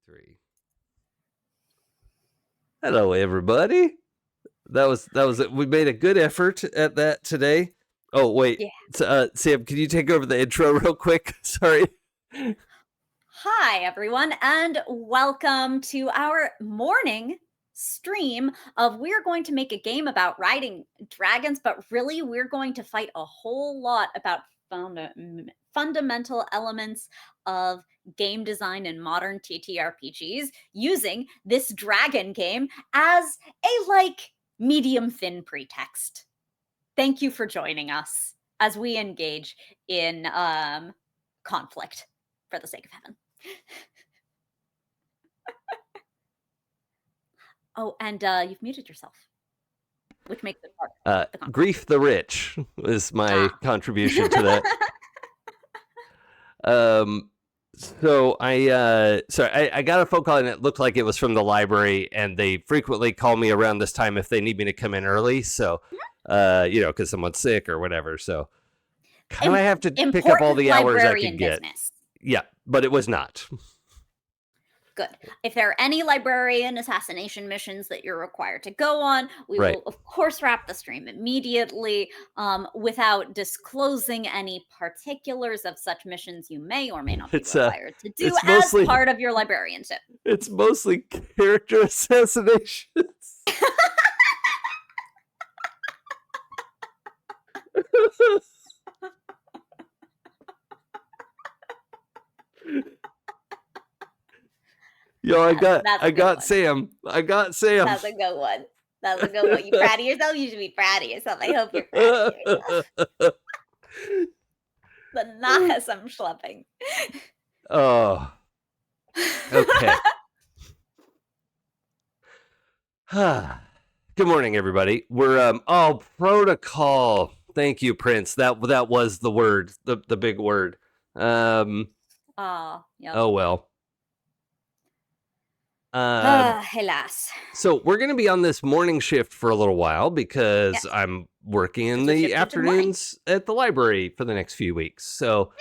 Three. Hello, everybody. That was it. We made a good effort at that today. Oh wait, Yeah. Sam, can you take over the intro real quick? Sorry. Hi, everyone, and welcome to our morning stream of we're going to make a game about riding dragons, but really we're going to fight a whole lot about fundamental elements of game design in modern TTRPGs using this dragon game as a medium thin pretext. Thank you for joining us as we engage in conflict for the sake of heaven. Oh, and you've muted yourself, which makes it hard. Grief the Rich is my contribution to that. So I got a phone call and it looked like it was from the library, and they frequently call me around this time if they need me to come in early. So, because someone's sick or whatever. So kind of have to pick up all the hours I can get. Business. Yeah, but it was not. Good. If there are any librarian assassination missions that you're required to go on, we will, of course, wrap the stream immediately without disclosing any particulars of such missions you may or may not be required to do as part of your librarianship. It's mostly character assassinations. Yo, I got Sam. I got Sam. That's a good one. That's a good one. You proud of yourself? You should be proud of yourself. I hope you're proud of yourself. But not as I'm schlepping. Oh. Okay. Good morning, everybody. We're protocol. Thank you, Prince. That was the word, the big word. Yep. Oh well. Hélas. So we're going to be on this morning shift for a little while because I'm working in the afternoons at the library for the next few weeks. So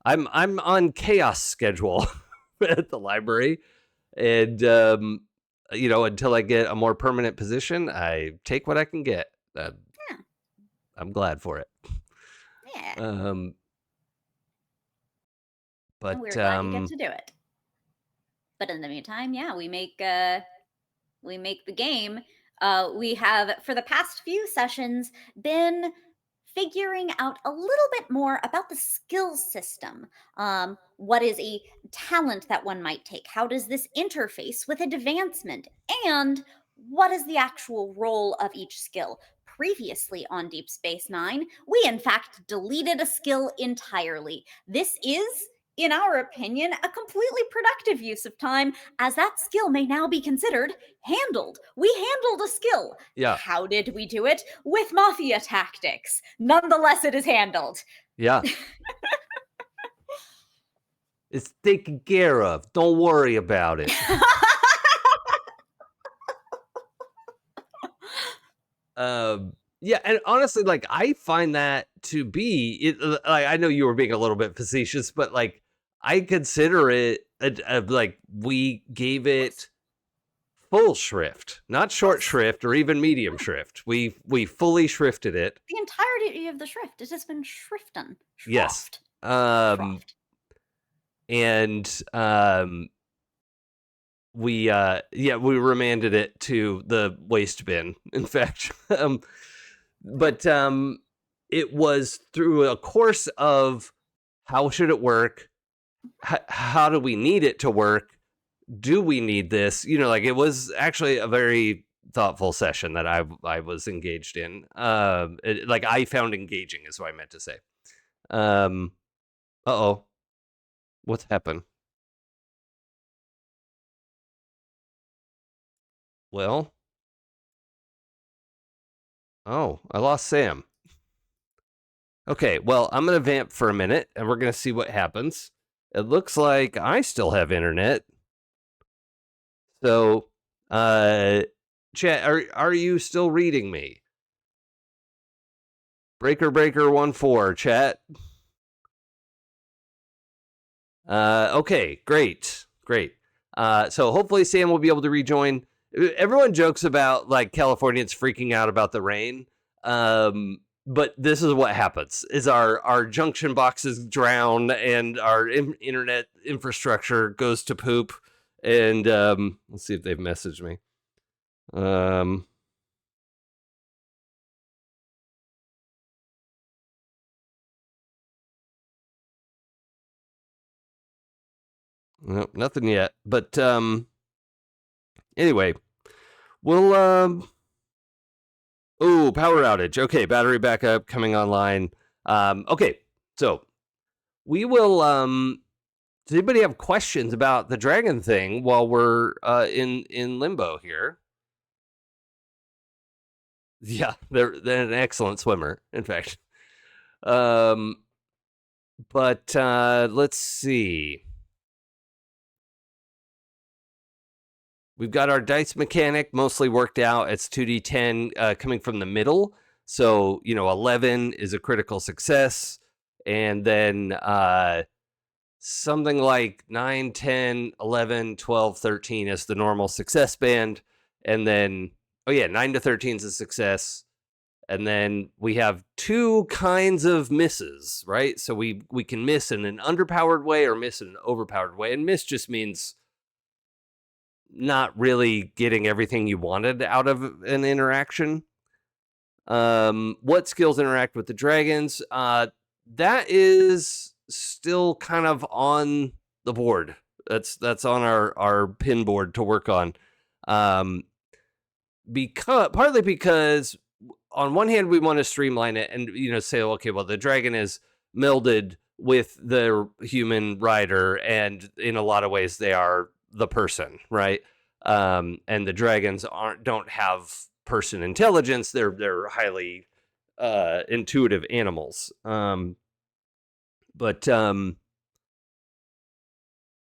I'm on chaos schedule at the library, and until I get a more permanent position, I take what I can get. I'm glad for it. Yeah. But we're glad you get to do it. But in the meantime, we make the game. We have, for the past few sessions, been figuring out a little bit more about the skill system. What is a talent that one might take? How does this interface with advancement? And what is the actual role of each skill? Previously on Deep Space Nine, we in fact deleted a skill entirely. This is, in our opinion, a completely productive use of time, as that skill may now be considered handled. We handled a skill. Yeah. How did we do it? With mafia tactics. Nonetheless, it is handled. Yeah. It's taken care of. Don't worry about it. Yeah, and honestly, I find that to be I know you were being a little bit facetious, but I consider it we gave it full shrift, not short shrift or even medium shrift. We fully shrifted it. The entirety of the shrift. It has been shriften. Yes. We remanded it to the waste bin, in fact. But it was through a course of how should it work? How do we need it to work? Do we need this? It was actually a very thoughtful session that I was engaged in. I found engaging is what I meant to say. Uh-oh. What's happened? Well. Oh, I lost Sam. Okay, well, I'm going to vamp for a minute, and we're going to see what happens. It looks like I still have internet. So, chat, are you still reading me? Breaker 14, chat. Okay, great. So hopefully Sam will be able to rejoin. Everyone jokes about like Californians freaking out about the rain. But this is what happens: is our junction boxes drown and our internet infrastructure goes to poop. And let's see if they've messaged me. Nope, nothing yet. But anyway, we'll oh, power outage. Okay, battery backup coming online. Okay, so we will does anybody have questions about the dragon thing while we're in limbo here? Yeah, they're an excellent swimmer, in fact. But let's see. We've got our dice mechanic mostly worked out. It's 2d10 coming from the middle. So, 11 is a critical success. And then something like 9, 10, 11, 12, 13 is the normal success band. And then, 9 to 13 is a success. And then we have two kinds of misses, right? So we can miss in an underpowered way or miss in an overpowered way. And miss just means not really getting everything you wanted out of an interaction. What skills interact with the dragons? That is still kind of on the board. That's on our pin board to work on. Partly because on one hand we want to streamline it and say, okay, well, the dragon is melded with the human rider, and in a lot of ways they are the person, right? And the dragons don't have person intelligence. They're highly intuitive animals. But some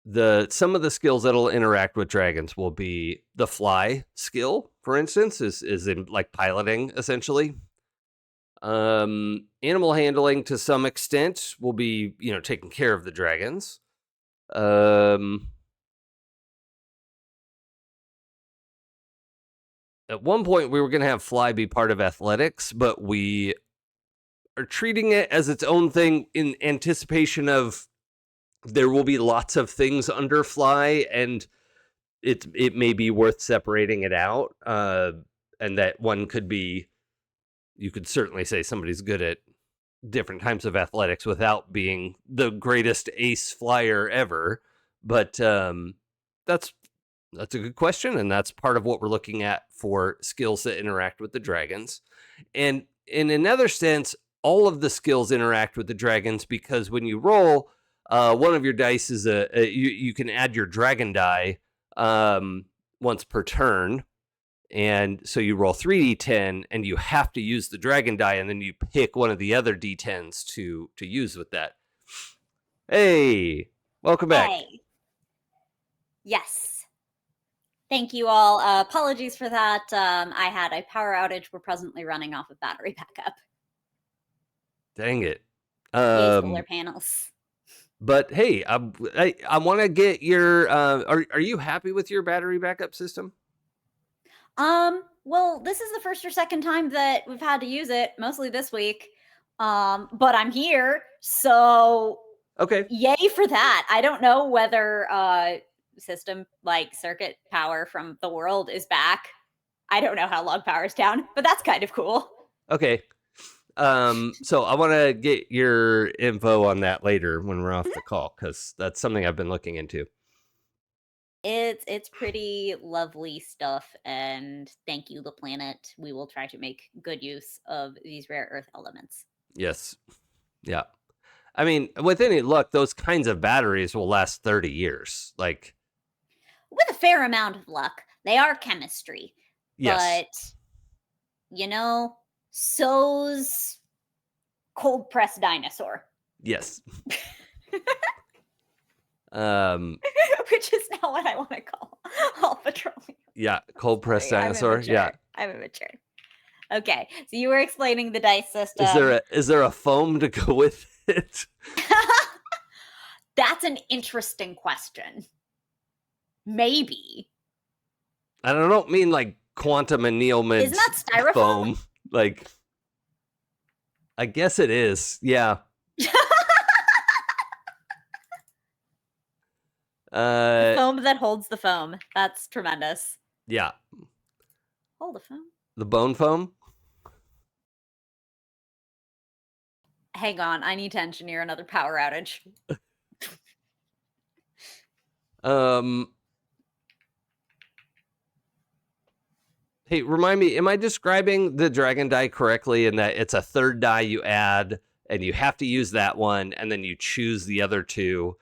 of the skills that'll interact with dragons will be the fly skill, for instance, is in like piloting essentially. Animal handling to some extent will be taking care of the dragons. At one point, we were going to have fly be part of athletics, but we are treating it as its own thing in anticipation of there will be lots of things under fly, and it may be worth separating it out. And that one could be, you could certainly say somebody's good at different types of athletics without being the greatest ace flyer ever. But that's a good question, and that's part of what we're looking at for skills that interact with the dragons. And in another sense, all of the skills interact with the dragons because when you roll, one of your dice is you can add your dragon die once per turn. And so you roll 3d10 and you have to use the dragon die, and then you pick one of the other d10s to use with that. Hey, welcome back. Hey. Yes. Thank you all. Apologies for that. I had a power outage. We're presently running off of battery backup. Dang it. Yay, solar panels. But hey, I want to get your. Are you happy with your battery backup system? Well, this is the first or second time that we've had to use it, mostly this week. But I'm here, so okay. Yay for that. I don't know whether system like circuit power from the world is back. I don't know how long power's down, but that's kind of cool. Okay. So I want to get your info on that later when we're off the call, because that's something I've been looking into. It's pretty lovely stuff, and thank you, the planet. We will try to make good use of these rare earth elements. Yes. Yeah. I mean, with any luck, those kinds of batteries will last 30 years. Like, with a fair amount of luck. They are chemistry. Yes. But, so's cold pressed dinosaur. Yes. Which is now what I want to call All Patrol. Yeah, cold pressed Sorry, I'm dinosaur. immature. Yeah. I'm immature. Okay, so you were explaining the dice Is system. there a foam to go with it? That's an interesting question. Maybe. I don't mean like quantum annealment Isn't that styrofoam? foam. Like, I guess it is. Yeah. The foam that holds the foam. That's tremendous. Yeah. Hold the foam. The bone foam. Hang on, I need to engineer another power outage. Hey, remind me, am I describing the dragon die correctly in that it's a third die you add and you have to use that one and then you choose the other two,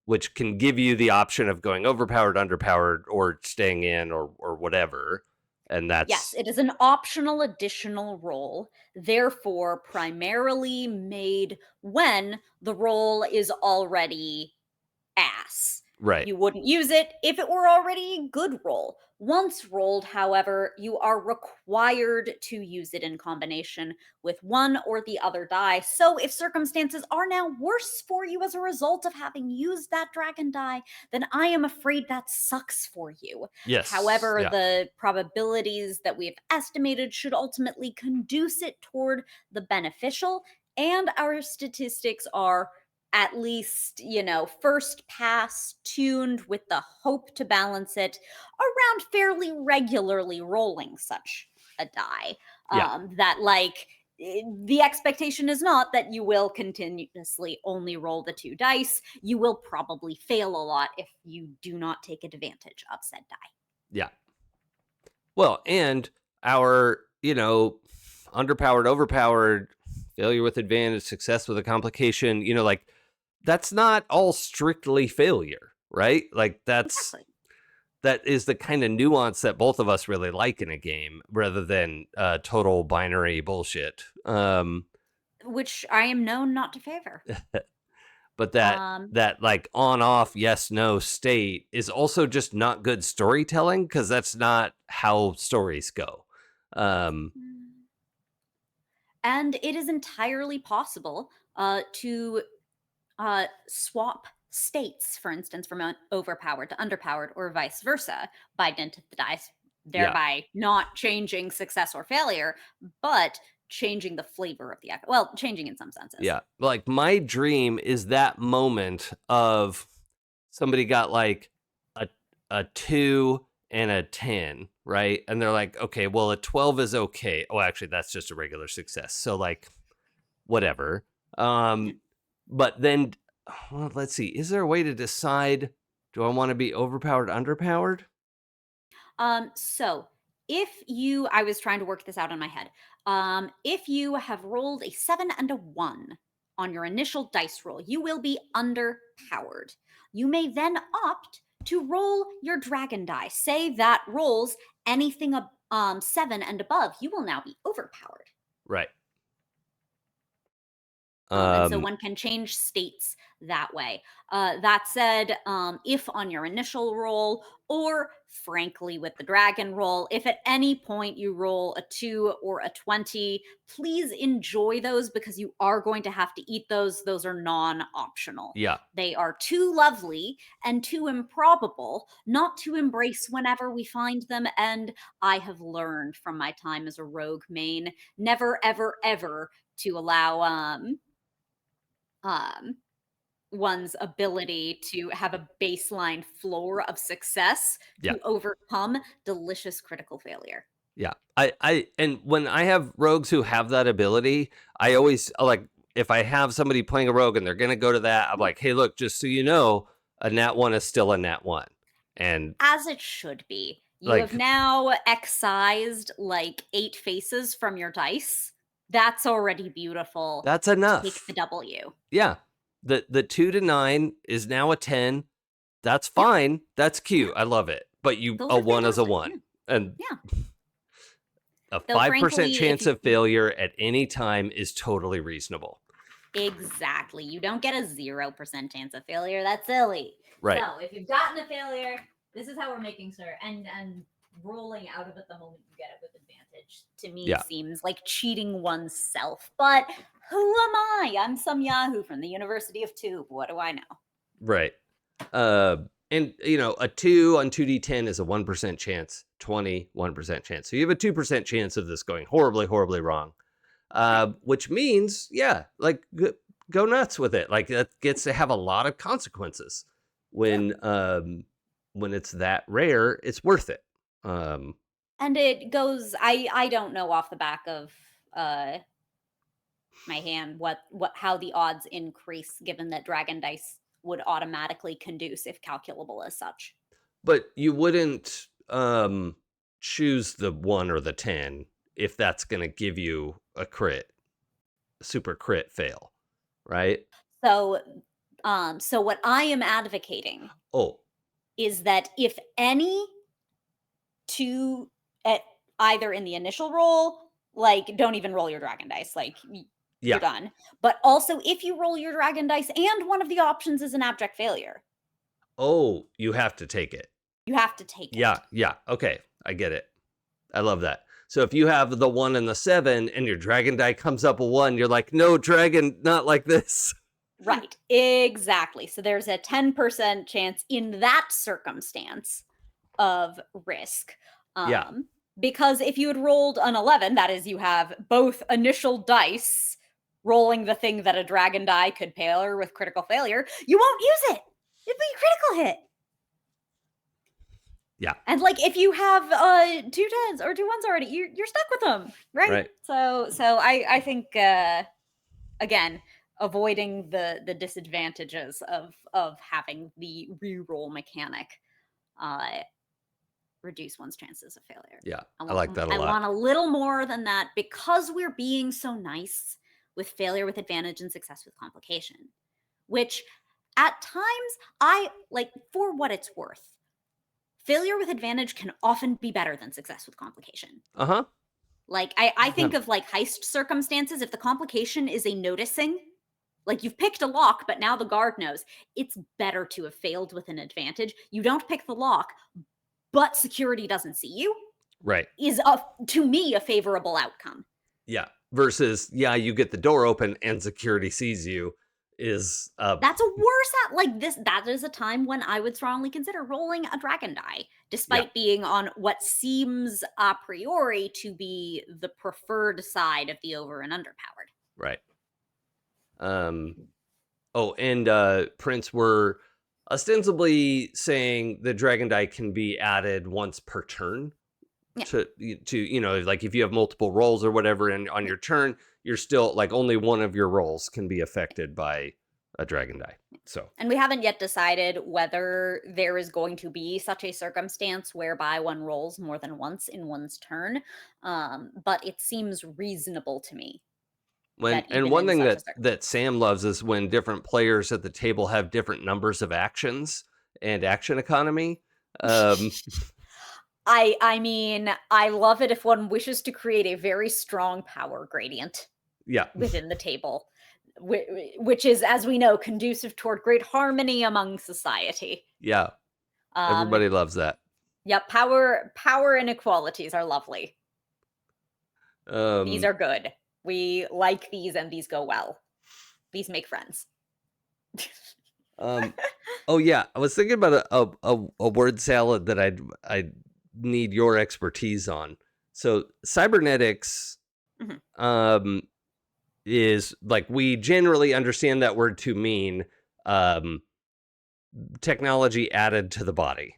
which can give you the option of going overpowered, underpowered, or staying in or whatever. And that's Yes, it is an optional additional roll, therefore primarily made when the roll is already ass. right. You wouldn't use it if it were already a good roll. Once rolled, however, you are required to use it in combination with one or the other die. So if circumstances are now worse for you as a result of having used that dragon die, then I am afraid that sucks for you. Yes. However, yeah. the probabilities that we have estimated should ultimately conduce it toward the beneficial, and our statistics are at least, first pass tuned with the hope to balance it around fairly regularly rolling such a die. Yeah. The expectation is not that you will continuously only roll the 2 dice. You will probably fail a lot if you do not take advantage of said die. Yeah. Well, and our, underpowered, overpowered, failure with advantage, success with a complication, like that's not all strictly failure, right? Like that is the kind of nuance that both of us really like in a game rather than total binary bullshit. Which I am known not to favor. But that like on off yes no state is also just not good storytelling because that's not how stories go. And it is entirely possible to swap states, for instance, from overpowered to underpowered or vice versa by dint of the dice, thereby not changing success or failure, but changing the flavor of the act. Well, changing in some senses. Yeah. Like my dream is that moment of somebody got like a 2 and a 10, right? And they're like, okay, well, a 12 is okay. Oh, actually, that's just a regular success. So like, whatever. But then, well, let's see. Is there a way to decide? Do I want to be overpowered, underpowered? So I was trying to work this out in my head. If you have rolled a 7 and a 1 on your initial dice roll, you will be underpowered. You may then opt to roll your dragon die. Say that rolls anything 7 and above, you will now be overpowered. Right. And so one can change states that way. That said, if on your initial roll, or frankly with the dragon roll, if at any point you roll a 2 or a 20, please enjoy those because you are going to have to eat those. Those are non-optional. Yeah. They are too lovely and too improbable not to embrace whenever we find them. And I have learned from my time as a rogue main, never, ever, ever to allow one's ability to have a baseline floor of success to overcome delicious critical failure. Yeah. And when I have rogues who have that ability, I always like, if I have somebody playing a rogue and they're going to go to that, I'm like, hey, look, just so you know, a nat 1 is still a nat 1. And as it should be. You have now excised like 8 faces from your dice. That's already beautiful. That's enough. Take the W. Yeah. The 2 to 9 is now a 10. That's fine. That's cute. I love it. But a 1 is a 1. And a 5% chance of failure at any time is totally reasonable. Exactly. You don't get a 0% chance of failure. That's silly. Right. So if you've gotten a failure, This is how we're making sure, and rolling out of it the moment you get it with advantage to me Yeah. seems like cheating oneself. But who am I? I'm some Yahoo from the University of Tube. What do I know? Right. And a 2 on 2d10 is a 1% chance, 20, 1% chance. So you have a 2% chance of this going horribly, horribly wrong. Which means, yeah, like go nuts with it. Like that gets to have a lot of consequences when it's that rare. It's worth it. And it goes. I don't know off the back of my hand how the odds increase given that dragon dice would automatically conduce if calculable as such. But you wouldn't choose the 1 or the 10 if that's going to give you a super crit fail, right? So what I am advocating Oh, is that if any two at either in the initial roll, like don't even roll your dragon dice, like yeah. you're done. But also if you roll your dragon dice and one of the options is an abject failure, Oh, you have to take it. you have to take it. Yeah. Okay, I get it. I love that. So if you have the 1 and the 7 and your dragon die comes up a 1, you're like, no, dragon, not like this. Right, exactly. So there's a 10% chance in that circumstance of risk. Yeah. Because if you had rolled an 11, that is, you have both initial dice rolling the thing that a dragon die could pair with critical failure, you won't use it. It'd be a critical hit. Yeah. And like if you have 2 10s or 2 1s already, you're stuck with them, right? So I think again, avoiding the disadvantages of having the reroll mechanic reduce one's chances of failure. Yeah, I like that a lot. I want a little more than that because we're being so nice with failure with advantage and success with complication, which at times I like, for what it's worth, failure with advantage can often be better than success with complication. Uh-huh. Like I think of like heist circumstances. If the complication is a noticing, like you've picked a lock, but now the guard knows, it's better to have failed with an advantage. You don't pick the lock, but security doesn't see you. Right. Is to me a favorable outcome. Yeah. Versus, yeah, you get the door open and security sees you is that's a worse like this. That is a time when I would strongly consider rolling a dragon die, despite being on what seems a priori to be the preferred side of the over and underpowered. Right. Oh, and Prince, were ostensibly saying the dragon die can be added once per turn. Yeah. To like if you have multiple rolls or whatever, and on your turn, you're still like only one of your rolls can be affected by a dragon die. So, and we haven't yet decided whether there is going to be such a circumstance whereby one rolls more than once in one's turn. But it seems reasonable to me. And one thing that Sam loves is when different players at the table have different numbers of actions and action economy. I mean, I love it if one wishes to create a very strong power gradient. Yeah. Within the table, which is, as we know, conducive toward great harmony among society. Yeah. Everybody loves that. Yeah, power inequalities are lovely. These are good. We like these, and these go well. These make friends. Oh yeah, I was thinking about a word salad that I need your expertise on. So cybernetics, is like, we generally understand that word to mean technology added to the body.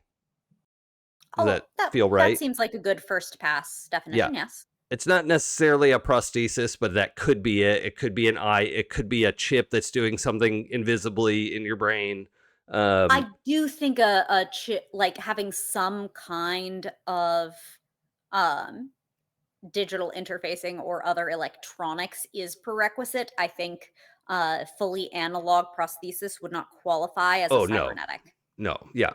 Does that feel right? That seems like a good first pass definition. Yes. It's not necessarily a prosthesis, but that could be it. It could be an eye. It could be a chip that's doing something invisibly in your brain. I do think a chip, like having some kind of digital interfacing or other electronics, is prerequisite. I think fully analog prosthesis would not qualify as a cybernetic. No. Yeah.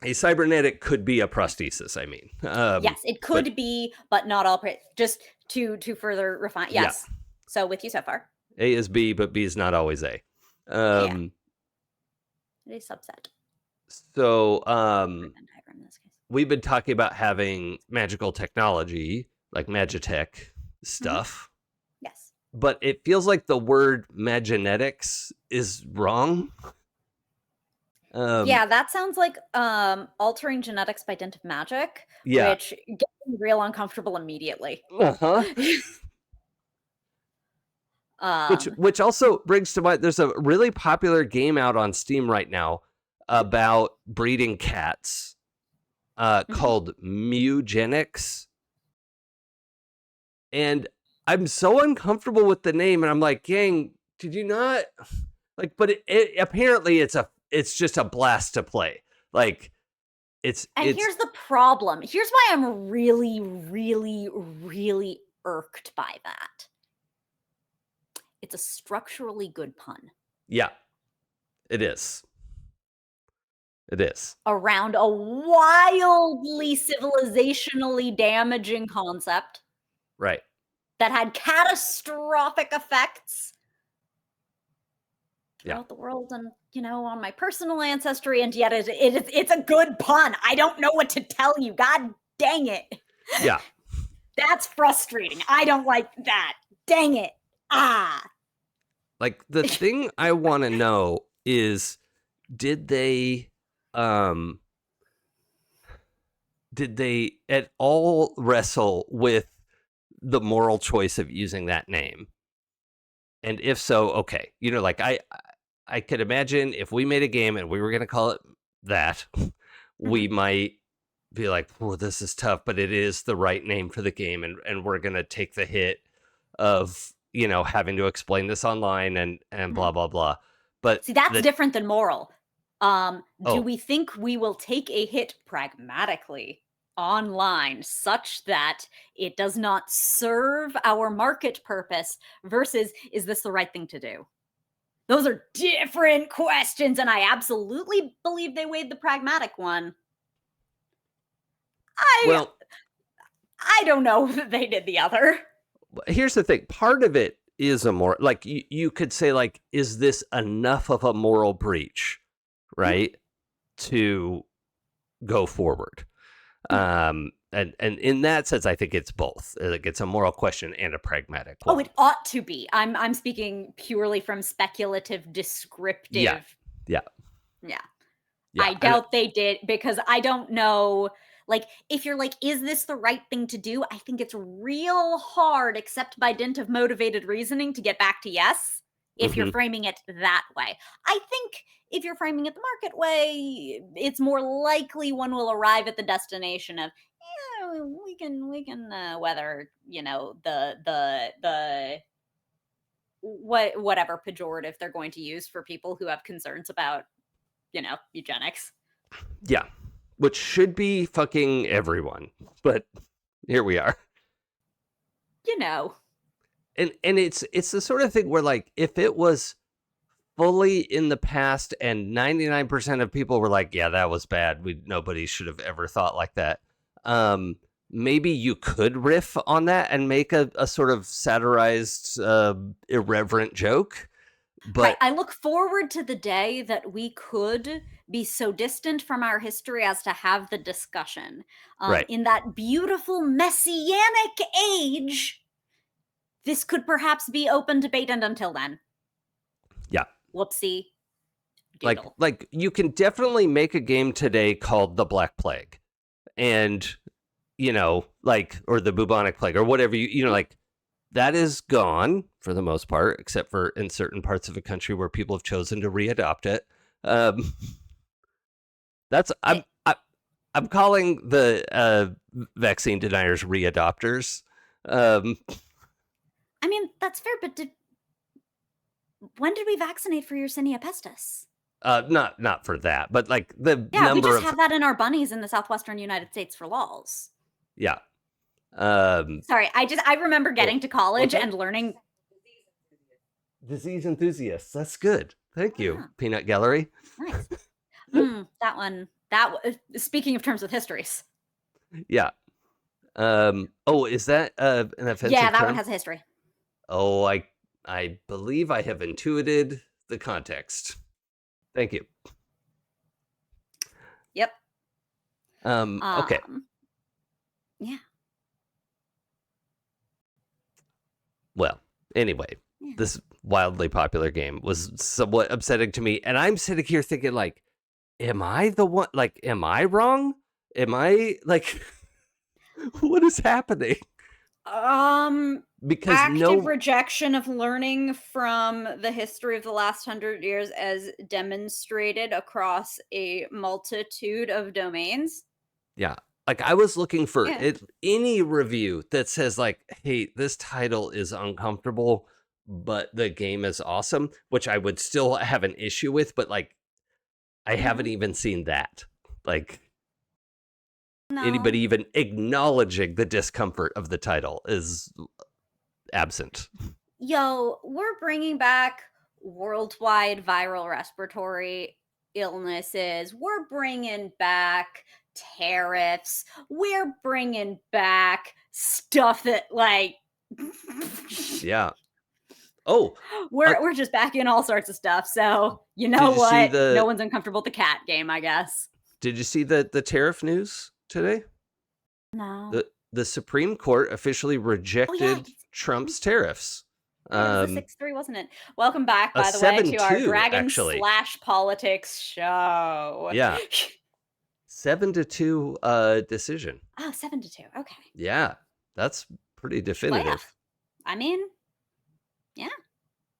A cybernetic could be a prosthesis, I mean. Yes, it could be, but not all. Just to further refine. Yes. Yeah. So with you so far. A is B, but B is not always A. It is subset. So, we've been talking about having magical technology, like Magitech Mm-hmm. stuff, Yes. but it feels like the word Maginetics is wrong. Yeah, that sounds like altering genetics by dint of magic, Yeah. which gets me real uncomfortable immediately. Uh-huh. Um, Which also brings to mind, there's a really popular game out on Steam right now about breeding cats mhm. called Mewgenics. And I'm so uncomfortable with the name, and I'm like, gang, did you not like? But apparently it's just a blast to play. Like And here's the problem. Here's why I'm really, really, really irked by that. It's a structurally good pun yeah, it is. It is. around a wildly civilizationally damaging concept Right. that had catastrophic effects Yeah. throughout the world and, on my personal ancestry, and yet it's a good pun. I don't know what to tell you. God dang it. Yeah. That's frustrating. I don't like that. Dang it. Ah. Like the thing I want to know is, did they at all wrestle with the moral choice of using that name? And if so, okay. Like I could imagine if we made a game and we were going to call it that, we might be like, oh, this is tough, but it is the right name for the game. And we're going to take the hit of, having to explain this online and blah, blah, blah. But See, that's different than moral. Do Oh. we think we will take a hit pragmatically online such that it does not serve our market purpose versus is this the right thing to do? Those are different questions, and I absolutely believe they weighed the pragmatic one. I don't know that they did the other. Here's the thing. Part of it is a more like you could say, like, is this enough of a moral breach, right, to go forward? And in that sense, I think it's both. Like, it's a moral question and a pragmatic one. Oh, it ought to be. I'm speaking purely from speculative, descriptive. Yeah. I doubt they did, because I don't know. Like, if you're like, is this the right thing to do? I think it's real hard, except by dint of motivated reasoning, to get back to yes, if you're framing it that way. I think if you're framing it the market way, it's more likely one will arrive at the destination of, we can weather, the whatever pejorative they're going to use for people who have concerns about, eugenics. Yeah. Which should be fucking everyone. But here we are. And it's the sort of thing where, like, if it was fully in the past and 99% of people were like, yeah, that was bad, nobody should have ever thought like that, maybe you could riff on that and make a sort of satirized irreverent joke. But right. I look forward to the day that we could be so distant from our history as to have the discussion. Right. In that beautiful messianic age, this could perhaps be open debate, and until then. Yeah. Whoopsie. Doodle. Like you can definitely make a game today called The Black Plague, and or the bubonic plague, or whatever, like, that is gone for the most part, except for in certain parts of the country where people have chosen to readopt it. I'm calling the vaccine deniers readopters. I mean, that's fair, but when did we vaccinate for Yersinia pestis? Not for that, but like the we just have that in our bunnies in the southwestern United States for lols. Yeah. Sorry, I remember getting to college and learning. Disease enthusiasts. That's good. Thank you, Peanut Gallery. Nice. That one. Speaking of terms with histories. Yeah. Oh, is that an offensive Yeah, that term? one has a history. Oh, I believe I have intuited the context. Thank you. Yep. Okay. Yeah. Well, anyway, Yeah. this wildly popular game was somewhat upsetting to me, and I'm sitting here thinking, like, am I the one? Like, am I wrong? Am I like, what is happening? Because Active no, rejection of learning from the history of the last 100 years as demonstrated across a multitude of domains. yeah, like I was looking for Yeah. any review that says like, hey, this title is uncomfortable, but the game is awesome, which I would still have an issue with, but like, I haven't even seen that. Like, No. anybody even acknowledging the discomfort of the title is absent. Yo, we're bringing back worldwide viral respiratory illnesses. We're bringing back tariffs. We're bringing back stuff that like Yeah. Oh, we're just back in all sorts of stuff. So, you know did you see what? No the one's uncomfortable with the cat game, I guess. did you see the tariff news today? No. The Supreme Court officially Oh yeah, rejected Trump's tariffs. it was the Um 6-3, wasn't it? Welcome back, a by the way, to our 7-2 dragon actually. slash politics show. Yeah. 7-2 decision. Oh, 7-2. Okay. Yeah. That's pretty Well, yeah. definitive. I mean, yeah.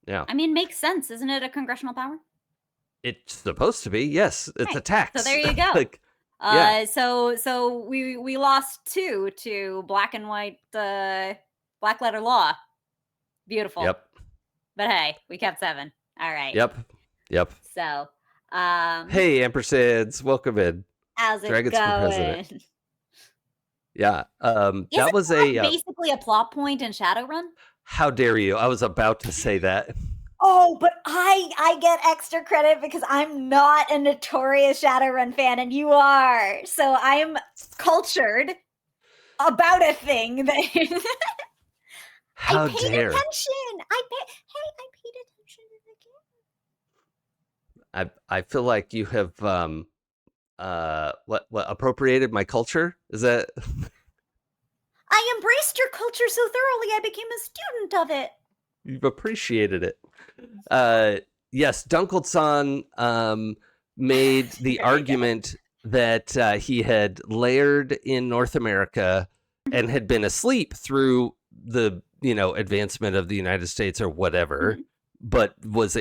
Yeah. I mean, makes sense. Isn't it a congressional power? It's supposed to be. Yes, it's a Right. tax. So there you go. Like, yeah. So we lost 2 to black and white black letter law. Beautiful. Yep. But hey, we kept 7. All right. Yep. So, Hey, ampersands, welcome in. how's it Dragons for president. going? Yeah. Isn't That was that basically a plot point in Shadowrun? how dare you? I was about to say that. Oh, but I get extra credit because I'm not a notorious Shadowrun fan and you are. So I'm cultured about a thing that How I paid dare. attention. I paid attention in the game. I feel like you have what appropriated my culture? Is that I embraced your culture so thoroughly I became a student of it. you've appreciated it? Yes, Dunkleton made the argument that he had layered in North America and had been asleep through the advancement of the United States or whatever, but was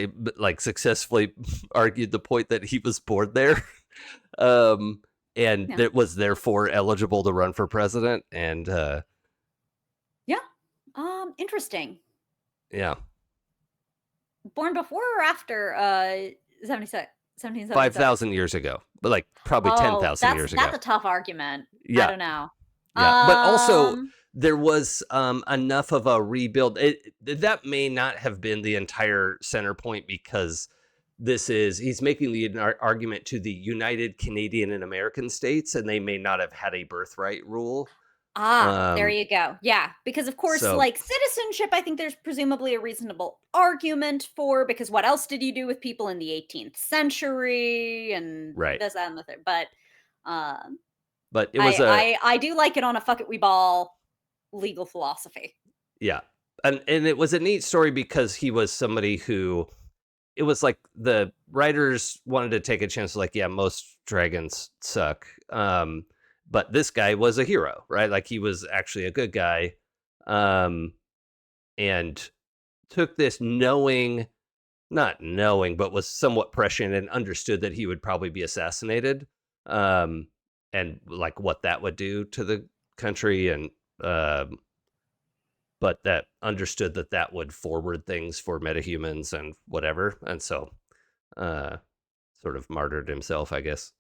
successfully argued the point that he was born there, and that was therefore eligible to run for president. And Interesting. yeah, Born before or after 1777? 5,000 years ago, but like probably 10,000 years ago. That's a tough argument. Yeah. I don't know. Yeah, but also there was enough of a rebuild. That may not have been the entire center point, because he's making the argument to the United Canadian and American States, and they may not have had a birthright rule. There you go. Yeah, because of course, like citizenship, I think there's presumably a reasonable argument for, because what else did you do with people in the 18th century and this, that, and the third? But it was I do like it on a fuck it we ball legal philosophy. Yeah, and it was a neat story because he was somebody who, it was like the writers wanted to take a chance, like, yeah, most dragons suck. But this guy was a hero, right? Like, he was actually a good guy, and took this not knowing, but was somewhat prescient and understood that he would probably be assassinated, and like what that would do to the country, and but that understood that would forward things for metahumans and whatever, and so sort of martyred himself, I guess.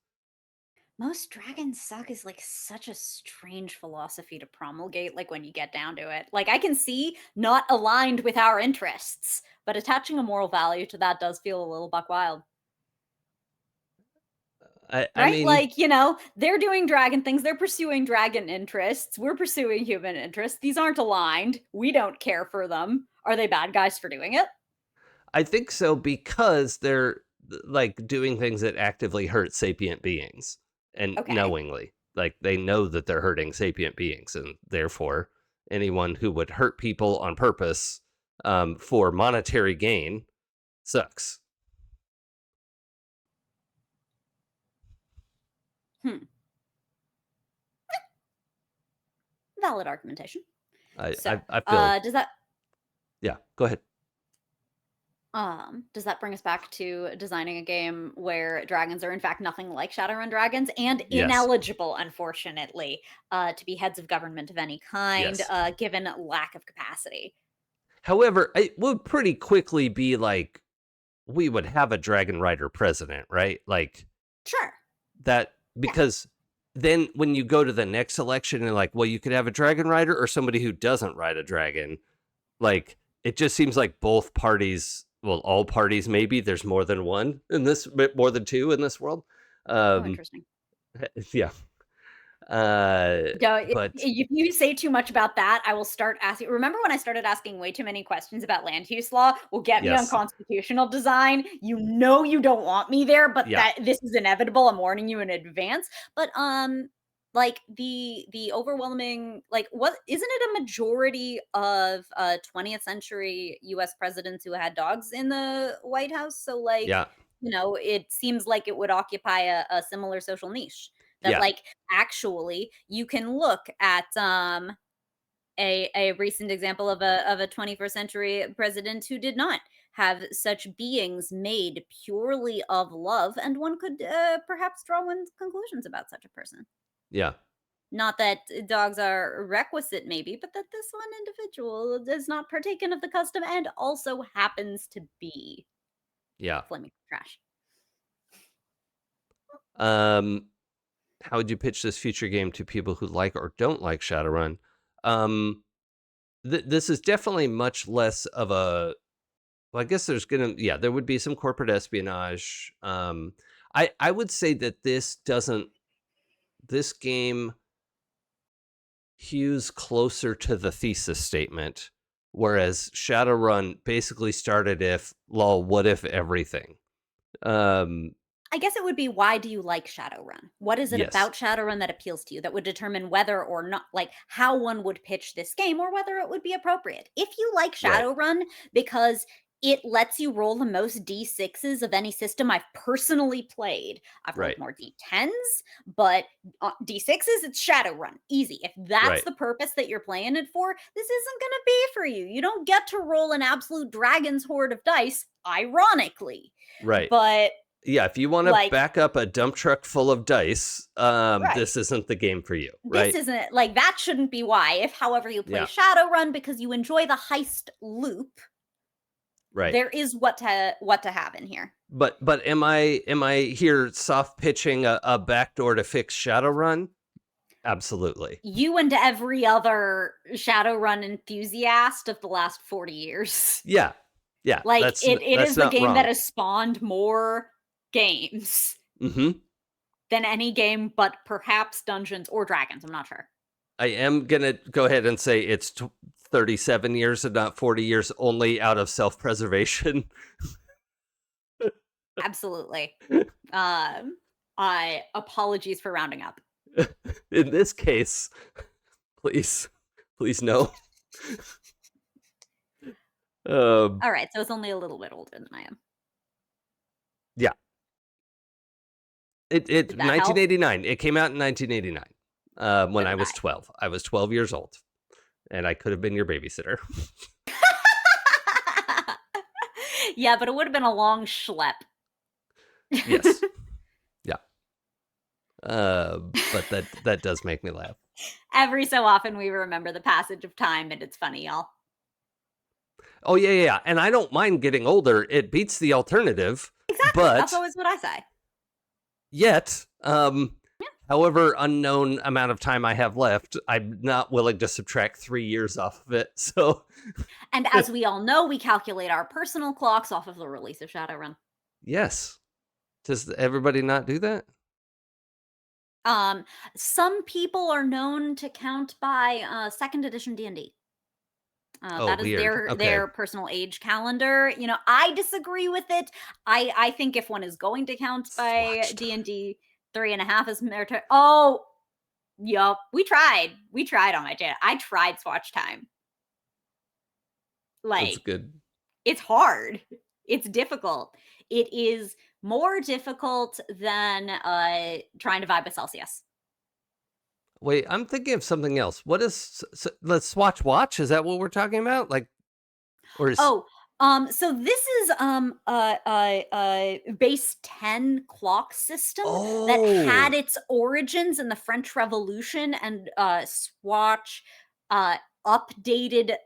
Most dragons suck is like such a strange philosophy to promulgate, like when you get down to it. Like, I can see not aligned with our interests, but attaching a moral value to that does feel a little buck wild. I mean, like, they're doing dragon things, they're pursuing dragon interests, we're pursuing human interests. These aren't aligned. We don't care for them. Are they bad guys for doing it? I think so, because they're like doing things that actively hurt sapient beings, and knowingly. Like, they know that they're hurting sapient beings, and therefore anyone who would hurt people on purpose for monetary gain sucks. Valid argumentation. I So, I, I feel does that yeah. Go ahead. does that bring us back to designing a game where dragons are in fact nothing like Shadowrun dragons and Yes. ineligible, unfortunately, to be heads of government of any kind, Yes. given lack of capacity? However, it would pretty quickly be like we would have a dragon rider president, right? Like Sure. that, Yeah. because then when you go to the next election and like, well, you could have a dragon rider or somebody who doesn't ride a dragon. Like, it just seems like both parties, well, all parties, maybe there's more than one in this, more than two in this world. Oh, Um, interesting. yeah. Uh, No, but if you say too much about that, I will start asking. Remember when I started asking way too many questions about land use law? Will get me on yes, constitutional design. You know you don't want me there, but yeah, that this is inevitable. I'm warning you in advance. But like the overwhelming, like, what, isn't it a majority of 20th century US presidents who had dogs in the White House? So like, yeah, it seems like it would occupy a similar social niche that, yeah, like, actually you can look at a recent example of a 21st century president who did not have such beings made purely of love, and one could perhaps draw one's conclusions about such a person. yeah, Not that dogs are requisite, maybe, but that this one individual does not partaken of the custom and also happens to be yeah. flaming trash. Um, how would you pitch this future game to people who like or don't like Shadowrun? Um, this is definitely much less of a, well, I guess there would be some corporate espionage. I would say that this game hews closer to the thesis statement, whereas Shadowrun basically started if, lol, what if everything? Um, I guess it would be, why do you like Shadowrun? What is it yes, about Shadowrun that appeals to you that would determine whether or not, like, how one would pitch this game or whether it would be appropriate? If you like right, Shadowrun because it lets you roll the most D6s of any system I've personally played. I've rolled right, more D10s, but D6s, it's Shadowrun. Easy. If that's right, the purpose that you're playing it for, this isn't going to be for you. You don't get to roll an absolute dragon's horde of dice, ironically. right. But Yeah, if you want to like, back up a dump truck full of dice, right. this isn't the game for you, This right? isn't, like, that shouldn't be why. If, however, you play Yeah, Shadowrun because you enjoy the heist loop, right. there is what to have in here. But am I here soft pitching a backdoor to fix Shadowrun? Absolutely. You and every other Shadowrun enthusiast of the last 40 years. Yeah, yeah. Like, That's it that's is the not game that wrong. has spawned more games Hmm. than any game but perhaps Dungeons or Dragons, I'm not sure. I am gonna go ahead and say it's 37 years and not 40 years, only out of self-preservation. Absolutely. I apologies for rounding up. In this case, please, please no. Um, Alright, so it's only a little bit older than I am. yeah. It Did that help? 1989. It came out in 1989. When So I did was I. 12. I was 12 years old, and I could have been your babysitter. Yeah, but it would have been a long schlep. Yes. Yeah. But that does make me laugh. Every so often we remember the passage of time, and it's funny, y'all. Oh yeah, yeah, yeah. And I don't mind getting older. It beats the alternative, Exactly. That's but always what I say. yet, however unknown amount of time I have left, I'm not willing to subtract 3 years off of it. So And as we all know, we calculate our personal clocks off of the release of Shadowrun. yes. Does everybody not do that? Um, some people are known to count by second edition D&D. Oh, That is weird. their Okay. personal age calendar. I disagree with it. I think if one is going to count by Swatched. D&D, 3.5 is military. Oh, Yup. We tried. We tried on my channel. I tried Swatch Time. That's Like, good. it's hard. It's difficult. It is more difficult than trying to vibe with Celsius. Wait, I'm thinking of something else. What is the Swatch Watch? Is that what we're talking about? Like, or is Oh, so this is base 10 clock system that had oh, its origins in the French Revolution, and Swatch uh updated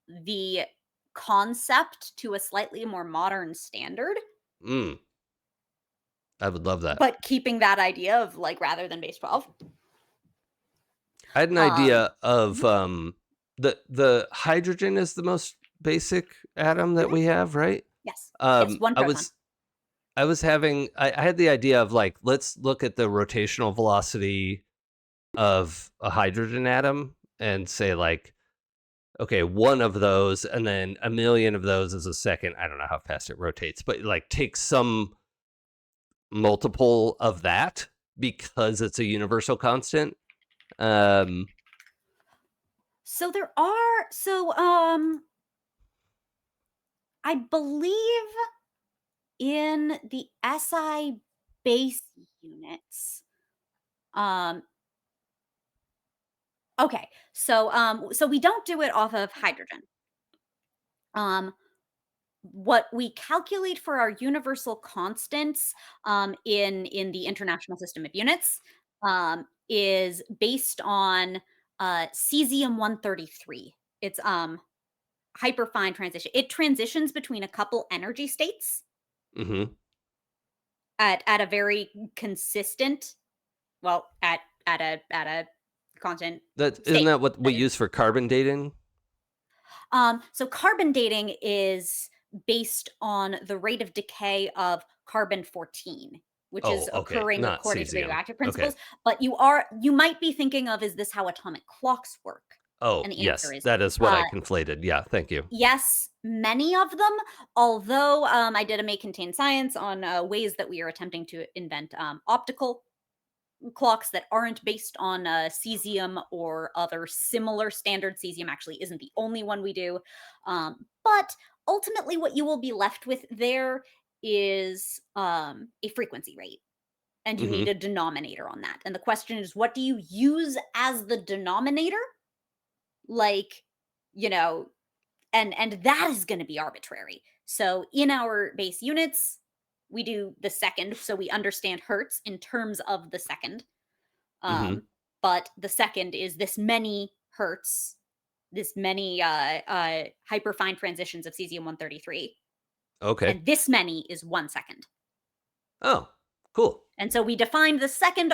the concept to a slightly more modern standard, mm, I would love that. but keeping that idea of like rather than base 12. I had an Um idea of mhm, the hydrogen is the most basic atom that mhm, we have, right? yes. Yes, Um, one I proton. was I was having I had the idea of like let's look at the rotational velocity of a hydrogen atom and say like okay, one of those and then a million of those is a second. I don't know how fast it rotates, but like take some multiple of that because it's a universal constant. Um, So there are I believe in the SI base units. Um, okay, so we don't do it off of hydrogen. Um, what we calculate for our universal constants in the International System of Units is based on cesium 133. It's hyperfine transition. It transitions between a couple energy states mhm. at a very consistent, well, at a constant That isn't state. that what we That is. use for carbon dating? So carbon dating is based on the rate of decay of carbon 14, which Oh, is okay, occurring not according to cesium. radioactive Okay. principles. But you might be thinking of, is this how atomic clocks work? Oh, And the answer yes, is that is what I conflated. Yeah, thank you. yes, many of them. Although I did a may contain science on ways that we are attempting to invent optical clocks that aren't based on cesium or other similar standard. Cesium actually isn't the only one we do. But ultimately, what you will be left with there is a frequency rate. And you need Mhm. a denominator on that. And the question is, what do you use as the denominator? Like, you know, and that is going to be arbitrary. So in our base units, we do the second, so we understand hertz in terms of the second. Mhm. Um, but the second is this many hertz, this many hyperfine transitions of cesium 133, Okay. and this many is 1 second. Oh, cool. And so we defined the second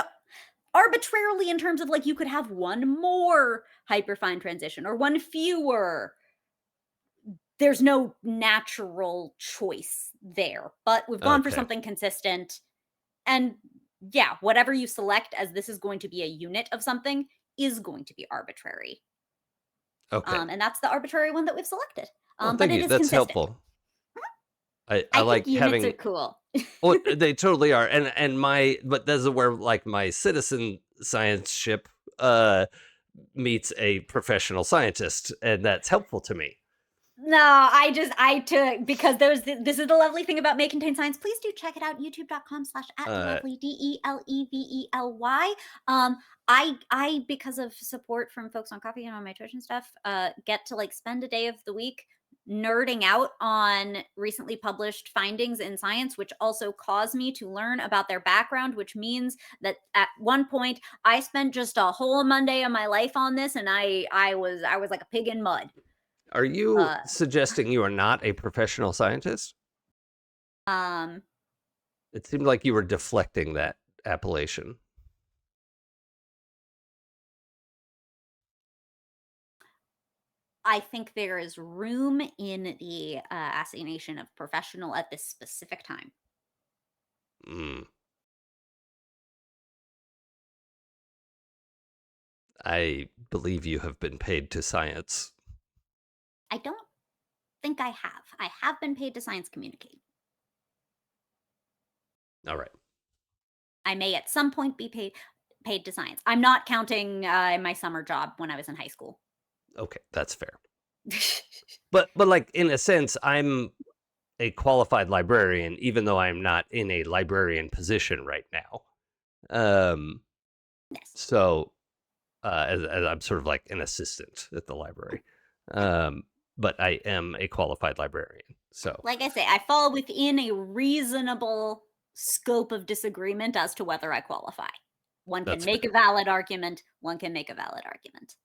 arbitrarily in terms of like you could have one more hyperfine transition or one fewer. There's no natural choice there, but we've gone for Okay. something consistent. And yeah, whatever you select as this is going to be a unit of something is going to be arbitrary. Okay. And that's the arbitrary one that we've selected. Oh, But thank it you. is That's consistent. helpful. I I think like units are having cool. well, they totally are, and my but this is where like my citizen science ship meets a professional scientist, and that's helpful to me. No, I took because this is the lovely thing about May Contain Science. Please do check it out, youtube.com/at Uh, delevely, DELEVELY. Um, I because of support from folks on Coffee and on my Twitch and stuff, get to like spend a day of the week nerding out on recently published findings in science, which also cause me to learn about their background, which means that at one point I spent just a whole Monday of my life on this, and I was like a pig in mud. are you Uh, suggesting you are not a professional scientist? um, It seemed like you were deflecting that appellation. I think there is room in the assignation of professional at this specific time. Mm, I believe you have been paid to science. I don't think I have. I have been paid to science communicate. All right. I may at some point be paid. paid to science. I'm not counting my summer job when I was in high school. Okay, that's fair. But like in a sense, I'm a qualified librarian, even though I'm not in a librarian position right now. Um, Yes. so as I'm sort of like an assistant at the library, but I am a qualified librarian. So Like I say, I fall within a reasonable scope of disagreement as to whether I qualify. One can that's make fair. a valid argument, one can make a valid argument.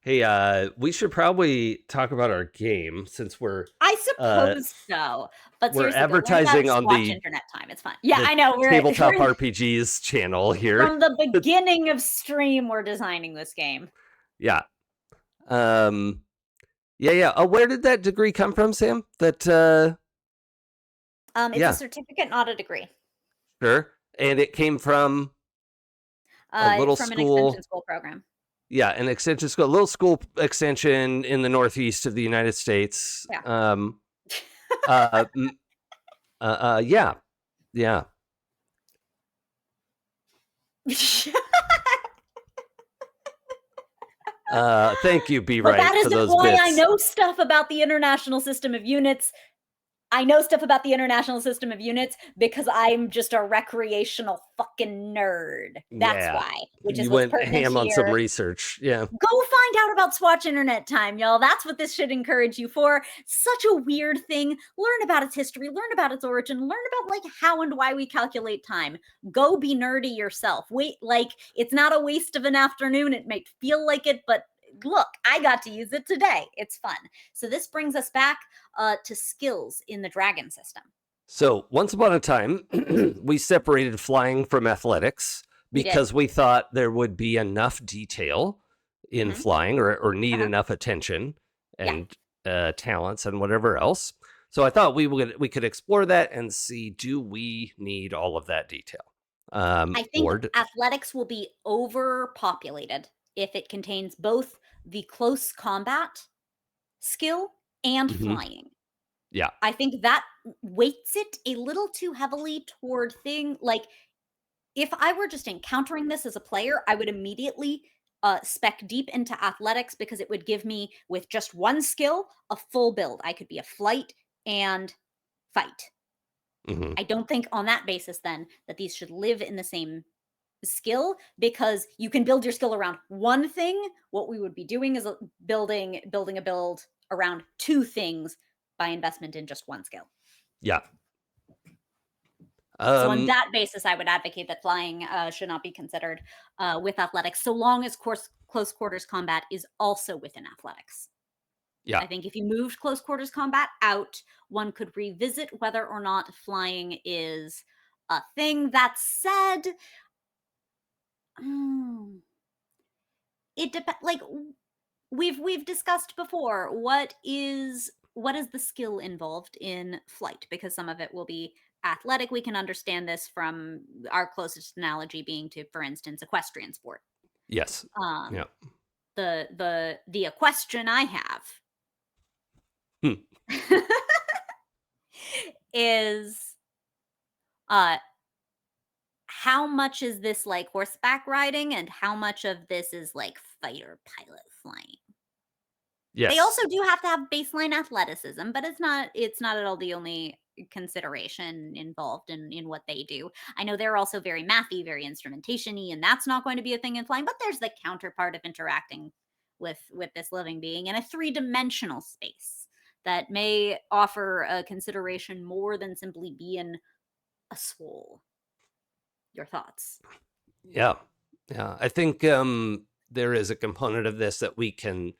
Hey, we should probably talk about our game since I uh suppose so. But we're seriously though, learn about advertising on Swatch internet time. It's fun. Yeah, the I know. tabletop We're RPGs channel here. from the beginning of stream, we're designing this game. Yeah. Um yeah. Oh, where did that degree come from, Sam? That It's a yeah, certificate, not a degree. sure. And it came from a little From an extension school. school program. Yeah, an extension school, a little school extension in the northeast of the United States. Yeah. M- yeah. Yeah. Thank you, Be But Right, that for isn't those why I bits. know stuff about the International System of Units. I know stuff about the International System of Units because I'm just a recreational fucking nerd. That's Yeah. why, which is You what's went pertinent ham on some here. research. Yeah. Go find out about Swatch Internet Time, y'all. That's what this should encourage you for. Such a weird thing. Learn about its history, learn about its origin, learn about like how and why we calculate time. Go be nerdy yourself. Wait, like it's not a waste of an afternoon. It might feel like it, but look, I got to use it today. It's fun. So this brings us back to skills in the dragon system. So once upon a time, we separated flying from athletics We did. because we thought there would be enough detail in Mhm. flying or need Uh-huh. enough attention Yeah. and talents and whatever else. So I thought we could explore that and see, do we need all of that detail? I think Or athletics will be overpopulated if it contains both the close combat skill and Mhm. flying. Yeah. I think that weights it a little too heavily toward thing like if I were just encountering this as a player, I would immediately spec deep into athletics because it would give me with just one skill a full build. I could be a flight and fight. Hmm. I don't think on that basis then that these should live in the same skill because you can build your skill around one thing. What we would be doing is building a build around two things by investment in just one skill. Yeah. So on Um, that basis, I would advocate that flying should not be considered with athletics, so long as close quarters combat is also within athletics. yeah. I think if you moved close quarters combat out, one could revisit whether or not flying is a thing. That said, mm, it depends. Like we've discussed before, what is the skill involved in flight? Because some of it will be athletic. We can understand this from our closest analogy being to, for instance, equestrian sport. Yes. Um, Yeah. the equestrian I Hmm. have is uh how much is this like horseback riding and how much of this is like fighter pilot flying? They Yes. also do have to have baseline athleticism, but it's not at all the only consideration involved in what they do. I know they're also very mathy, very instrumentation-y, and that's not going to be a thing in flying, but there's the counterpart of interacting with this living being in a three-dimensional space that may offer a consideration more than simply being a soul. Your thoughts? Yeah. Yeah. I think there is a component of this that we can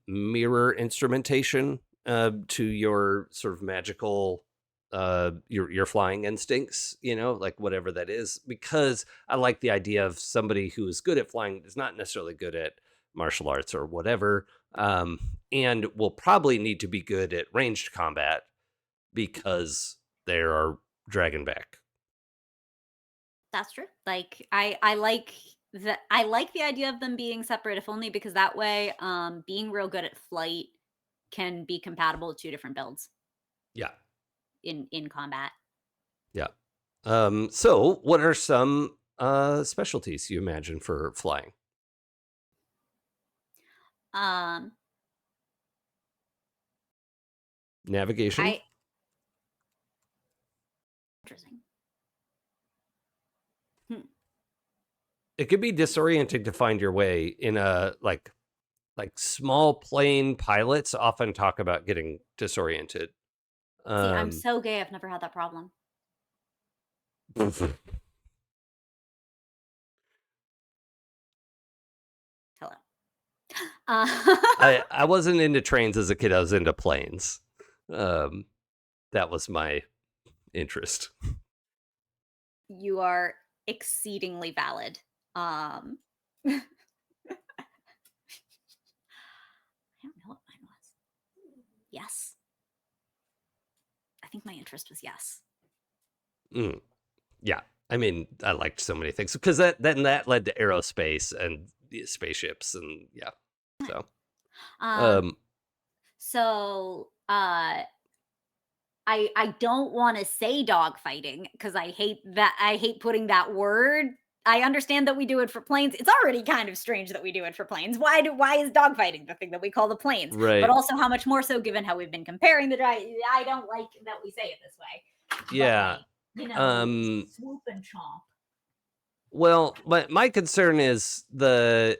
mirror instrumentation to your sort of magical your flying instincts, like whatever that is, because I like the idea of somebody who is good at flying is not necessarily good at martial arts or whatever, and will probably need to be good at ranged combat because they are dragonback. That's true. Like I like the idea of them being separate, if only because that way, being real good at flight can be compatible with two different builds Yeah. in combat. Yeah. So what are some specialties you imagine for flying? Um, Navigation? I interesting. Hmm. It could be disorienting to find your way in a like small plane pilots often talk about getting disoriented. See, I'm Um, so gay. I've never had that problem. Hello. Uh, I wasn't into trains as a kid. I was into planes. Um, that was my interest. you are exceedingly valid. Um, I don't know what mine was. Yes. I think my interest was yes. Mm, yeah, I mean, I liked so many things because that led to aerospace and the spaceships and yeah. So, Um, um, so I don't want to say dogfighting because I hate that. I hate putting that word. I understand that we do it for planes. It's already kind of strange that we do it for planes. Why is dogfighting the thing that we call the planes? But right, also how much more so given how we've been comparing I don't like that we say it this way. But yeah. hey, you know, Um, swoop and chomp. well, my concern is the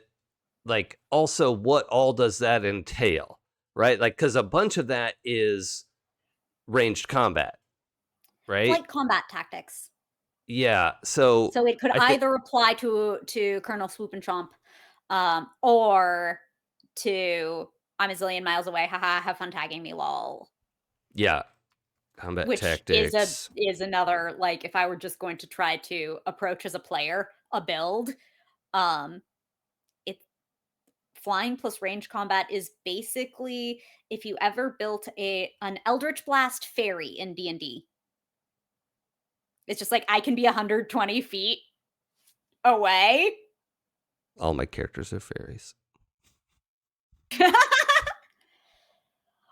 like also what all does that entail, right? Like, because a bunch of that is ranged combat, right? Flight combat tactics. Yeah. So So it could I think, either apply to Colonel Swoop and Chomp, or to I'm a zillion miles away. Haha, have fun tagging me, lol. yeah, combat Which tactics. is another like if I were just going to try to approach as a player a build, um, it flying plus range combat is basically if you ever built an Eldritch Blast fairy in D&D. It's just like I can be 120 feet away. All my characters are fairies.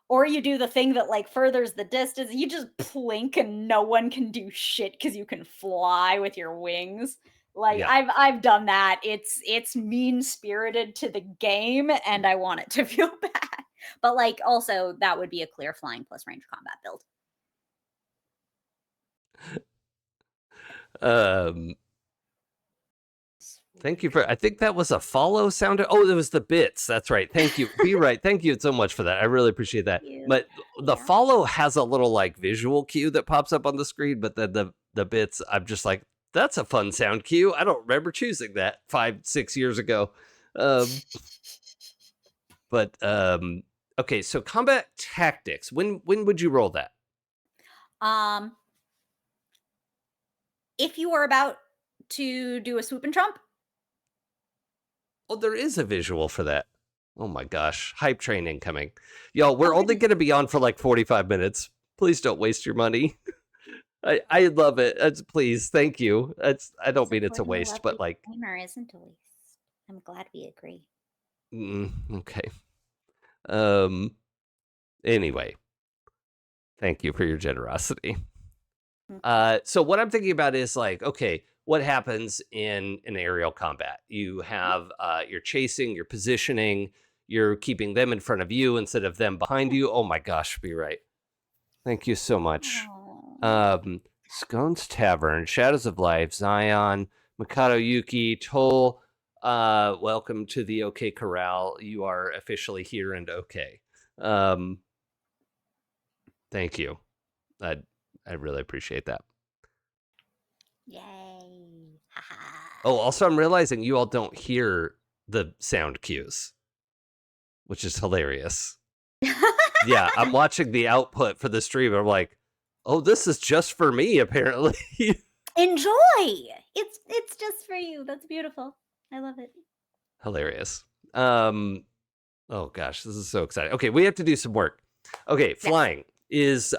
Or you do the thing that like furthers the distance. You just plink and no one can do shit because you can fly with your wings. Like Yeah. I've done that. It's mean spirited to the game, and I want it to feel bad. But like also that would be a clear flying plus range combat build. Um, Thank you for. I think that was a follow sound. Oh, it was the bits. That's right. Thank you. Be right. Thank you so much for that. I really appreciate that. You, But the yeah. follow has a little like visual cue that pops up on the screen, but then the bits, I'm just like, that's a fun sound cue. I don't remember choosing that 5-6 years ago. Um, but okay. So combat tactics. When would you roll that? Um, if you were about to do a swoop and trump, Oh, there is a visual for that. Oh my gosh. Hype train incoming. Y'all, we're oh only goodness, going to be on for like 45 minutes. Please don't waste your money. I love it. Please, thank you. I don't mean it's a supporting a waste, but lovely like, gamer isn't a waste. I'm glad we agree. okay. Um. Anyway, thank you for your generosity. Mm. So what I'm thinking about is like, okay, what happens in an aerial combat? You have you're chasing, you're positioning, you're keeping them in front of you instead of them behind you. Oh my gosh, be right. Thank you so much. Oh. Scones Tavern, Shadows of Life, Zion, Mikado Yuki, Toll. Welcome to the OK Corral. You are officially here and okay. Thank you. I really appreciate that. Yay. Oh, also, I'm realizing you all don't hear the sound cues, which is hilarious. Yeah, I'm watching the output for the stream. And I'm like, oh, this is just for me, apparently. Enjoy. It's just for you. That's beautiful. I love it. Hilarious. Oh gosh, this is so exciting. Okay, we have to do some work. Okay, Yes. flying is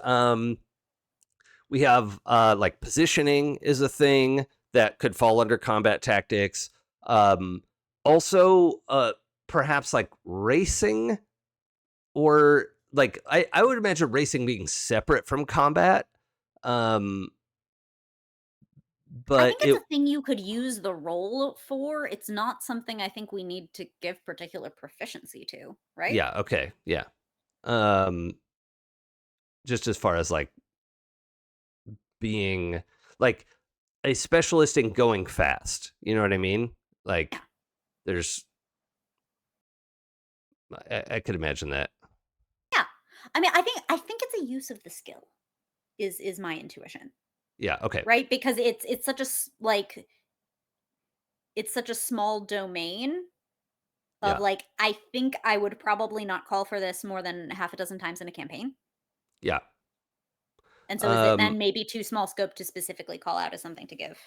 we have like positioning is a thing that could fall under combat tactics. Also perhaps like racing, or like I would imagine racing being separate from combat. Um I but think it's a thing you could use the roll for. It's not something I think we need to give particular proficiency to, right? yeah, okay, yeah. Um, just as far as like being like a specialist in going fast, you know what I mean? Yeah. Like, there's, I could imagine that. Yeah. I mean, I think it's a use of the skill is my intuition, Yeah, okay, right? Because it's such a like it's such a small domain of yeah, like I think I would probably not call for this more than half a dozen times in a campaign. yeah. And so is it Um, then maybe too small scope to specifically call out as something to give?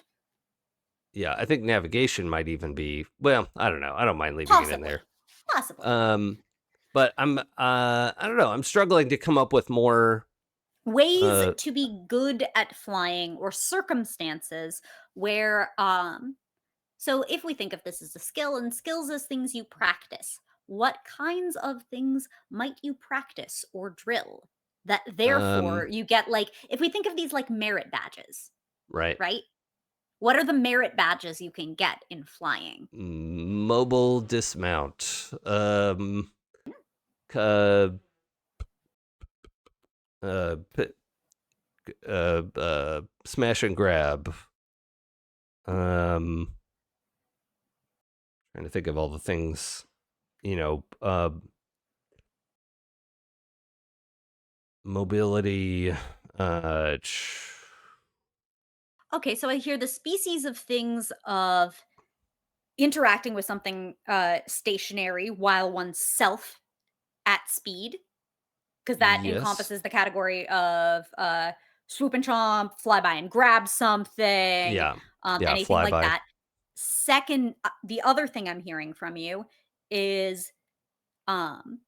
yeah, I think navigation might even be, well, I don't know. I don't mind leaving it in Possibly. there. Possibly. Um, but I don't know. I'm struggling to come up with more. Ways Uh, to be good at flying or circumstances where so if we think of this as a skill and skills as things you practice, what kinds of things might you practice or drill that therefore um, you get like if we think of these like merit badges, right. right? What are the merit badges you can get in flying? Mobile dismount. Uh, p- smash and grab. Um, trying to think of all the things. You know, mobility. Ch- Okay, so I hear the species of things of interacting with something stationary while oneself at speed, because that yes. encompasses the category of swoop and chomp, fly by and grab something, Yeah. Yeah. anything like Flyby. that. Second, the other thing I'm hearing from you is um,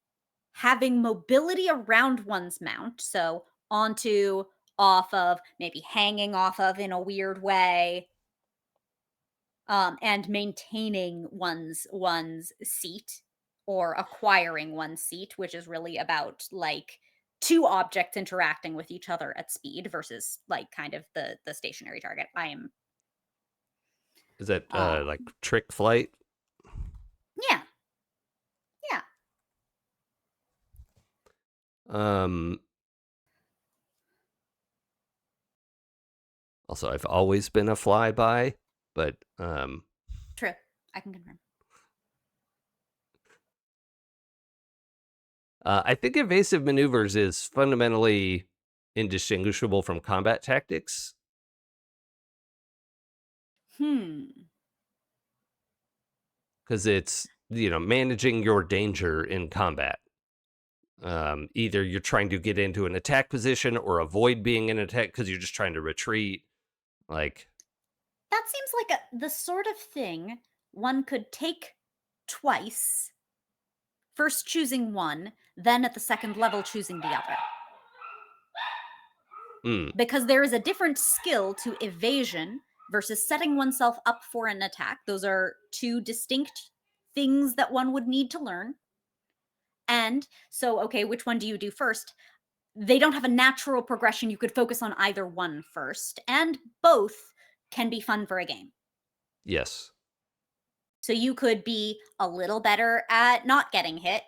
having mobility around one's mount. So onto, off of, maybe hanging off of in a weird way, and maintaining one's seat or acquiring one's seat, which is really about like two objects interacting with each other at speed versus like kind of the stationary target. I am Is that like um trick flight? yeah, yeah. Um, Also, I've always been a flyby, but True. I can confirm. I think evasive maneuvers is fundamentally indistinguishable from combat tactics Hmm. because it's managing your danger in combat. Either you're trying to get into an attack position or avoid being in attack because you're just trying to retreat. Like, That seems like the sort of thing one could take twice, first choosing one, then at the second level choosing the other. mm, Because there is a different skill to evasion versus setting oneself up for an attack. Those are two distinct things that one would need to learn. And so, okay, which one do you do first? They don't have a natural progression. You could focus on either one first, and both can be fun for a game. yes, So you could be a little better at not getting hit.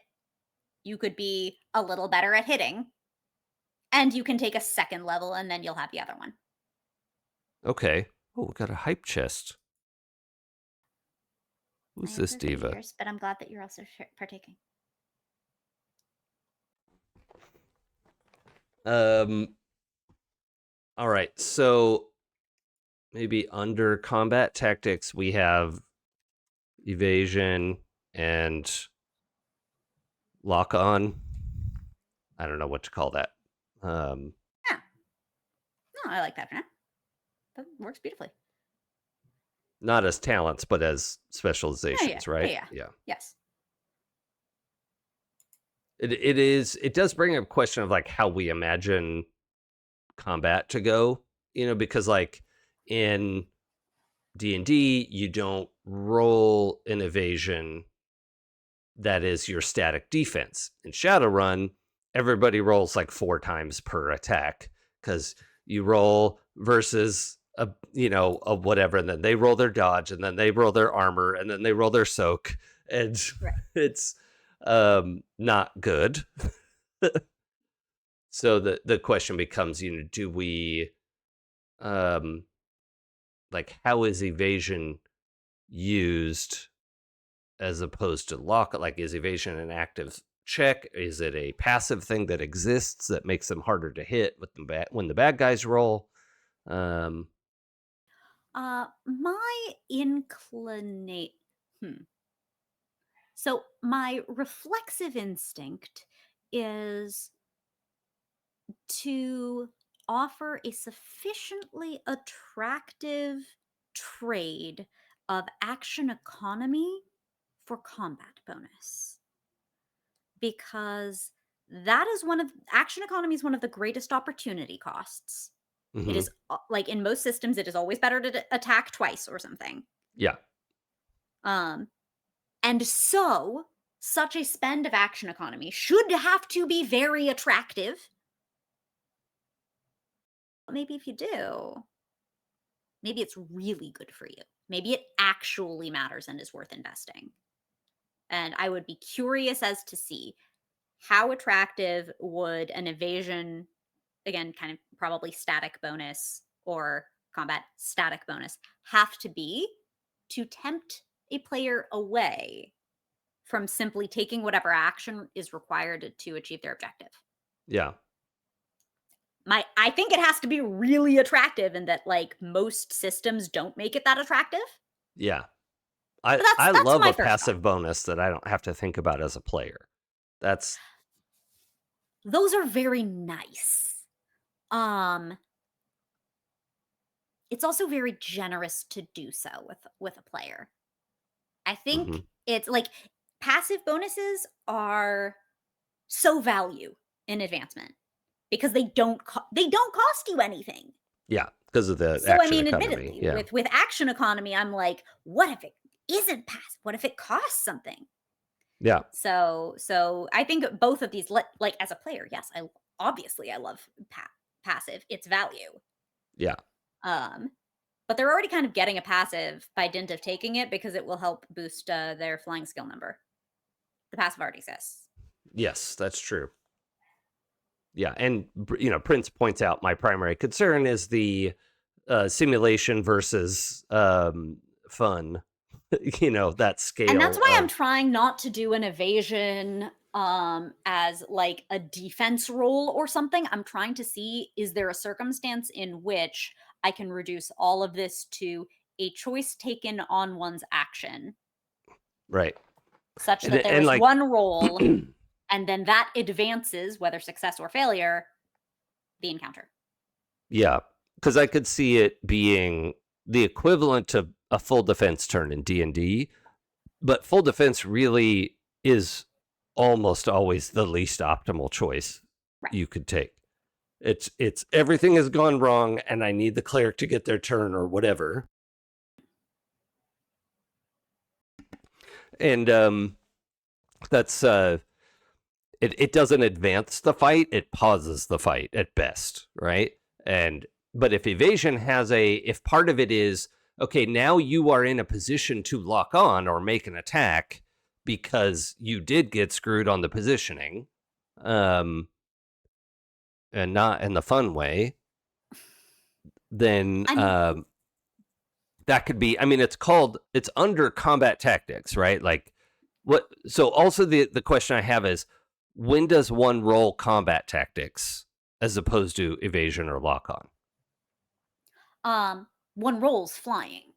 You could be a little better at hitting, and you can take a second level, and then you'll have the other one. okay. Oh, we got a hype chest. I Who's this approve for diva? yours, but I'm glad that you're also partaking. Um, all right, so maybe under combat tactics we have evasion and lock on. I don't know what to call that. Um, Yeah. No, I like that for now. That works beautifully. Not as talents, but as Yeah, yeah, specializations, yeah, right? yeah. Yeah. Yes. It does bring up a question of like how we imagine combat to go, because like in D&D, you don't roll an evasion that is your static defense. In Shadowrun, everybody rolls like 4 times per attack because you roll versus a whatever, and then they roll their dodge, and then they roll their armor, and then they roll their soak, and Right. it's not good. So the question becomes, do we um like, how is evasion used as opposed to lock? Like, is evasion an active check? Is it a passive thing that exists that makes them harder to hit with when the bad guys roll? Um, My inclinate. Hmm. So my reflexive instinct is to offer a sufficiently attractive trade of action economy for combat bonus, because that is one of action economy is one of the greatest opportunity costs. It mhm. is like in most systems, it is always better to attack twice or something. Yeah, Um, and so such a spend of action economy should have to be very attractive. But maybe if you do, maybe it's really good for you. Maybe it actually matters and is worth investing. And I would be curious as to see how attractive would an evasion, again, kind of probably static bonus or combat static bonus, have to be to tempt a player away from simply taking whatever action is required to achieve their objective. yeah, I think it has to be really attractive, and that like most systems don't make it that attractive. yeah. I But I that's love my a first thought. passive bonus that I don't have to think about as a player. That's Those are very nice. Um, it's also very generous to do so with a player. I think mhm. it's like passive bonuses are so value in advancement because they don't cost you anything. Yeah, because of the So I action mean, economy. admittedly, Yeah, with action economy, I'm like, what if it isn't passive? What if it costs something? yeah, So I think both of these, like as a player, yes, I love passive. It's value. yeah. Um, but they're already kind of getting a passive by dint of taking it because it will help boost their flying skill number. The passive already exists. Yes, that's true. Yeah, and Prince points out my primary concern is the simulation versus fun. That And that's scale why I'm of trying not to do an evasion as like a defense roll or something. I'm trying to see, is there a circumstance in which I can reduce all of this to a choice taken on one's action, right, such and that there and is like one roll and then that advances, whether success or failure, the encounter. yeah, because I could see it being the equivalent to a full defense turn in D&D, but full defense really is almost always the least optimal choice Right. you could take. It's everything has gone wrong and I need the cleric to get their turn or whatever. And that's it doesn't advance the fight, it pauses the fight at best, right? And but if part of it is, okay, now you are in a position to lock on or make an attack because you did get screwed on the positioning, um and not in the fun way, then I mean, that could be, I mean, it's under combat tactics, right? Like what so also the question I have is, when does one roll combat tactics as opposed to evasion or lock on? one rolls flying.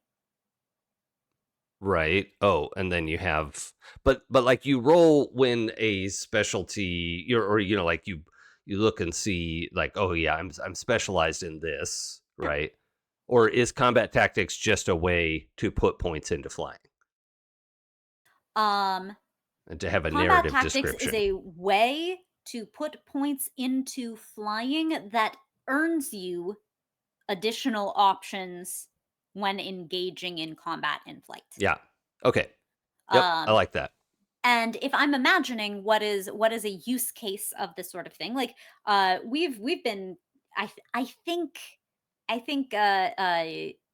Right. Oh, and then you have, but like you roll when a specialty or like you look and see like, oh yeah, I'm specialized in this, No. right? Or is combat tactics just a way to put points into flying Um, and to have a Combat narrative tactics is description? a way to put points into flying that earns you additional options when engaging in combat in flight. Yeah. Okay. Yep. I Um, like that. and if I'm imagining what is a use case of this sort of thing, like we've been, I think I think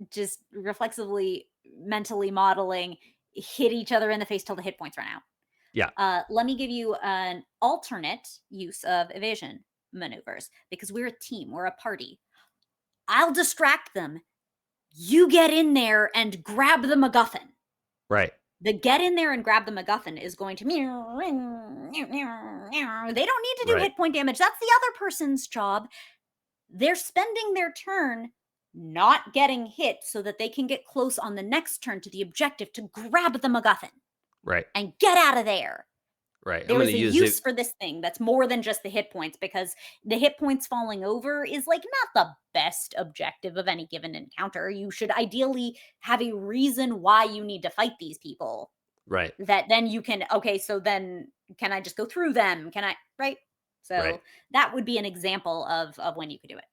just reflexively, mentally modeling, hit each other in the face till the hit points run out. Yeah. Let me give you an alternate use of evasion maneuvers because we're a team, we're a party. I'll distract them. You get in there and grab the MacGuffin. Right. The get in there and grab the MacGuffin is going to. They don't need to do Right. hit point damage. That's the other person's job. They're spending their turn not getting hit so that they can get close on the next turn to the objective to grab the MacGuffin Right. and get out of there. Right. I'm There going is to a use use it. for this thing that's more than just the hit points because the hit points falling over is like not the best objective of any given encounter. You should ideally have a reason why you need to fight these people Right. that then you can, okay, so then can I just go through them? Can I, right? Right. So that would be an example of when you could do it.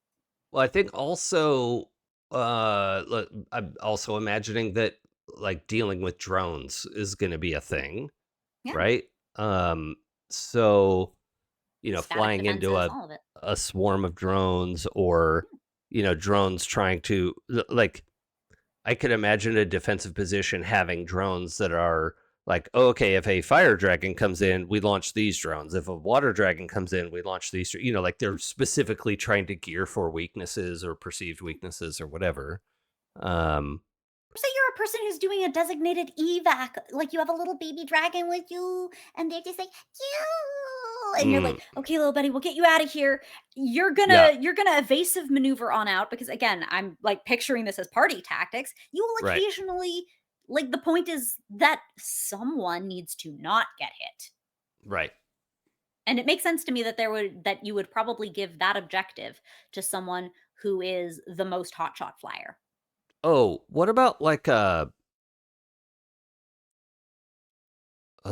Well, I think also, I'm also imagining that like dealing with drones is going to be a thing, Yeah. right? So Static flying into defenses, all of it. a swarm of drones, or drones trying to like, I could imagine a defensive position having drones that are like, oh, okay, if a fire dragon comes in, we launch these drones. If a water dragon comes in, we launch these. Like they're specifically trying to gear for weaknesses or perceived weaknesses or whatever. Um, So you're a person who's doing a designated evac, like you have a little baby dragon with you, and they're just like, you, and you're mm, like, okay, little buddy, we'll get you out of here. yeah, You're gonna evasive maneuver on out because again, I'm like picturing this as party tactics. You will right, occasionally, like, the point is that someone needs to not get hit. right. And it makes sense to me that that you would probably give that objective to someone who is the most hotshot flyer. Oh, what about like a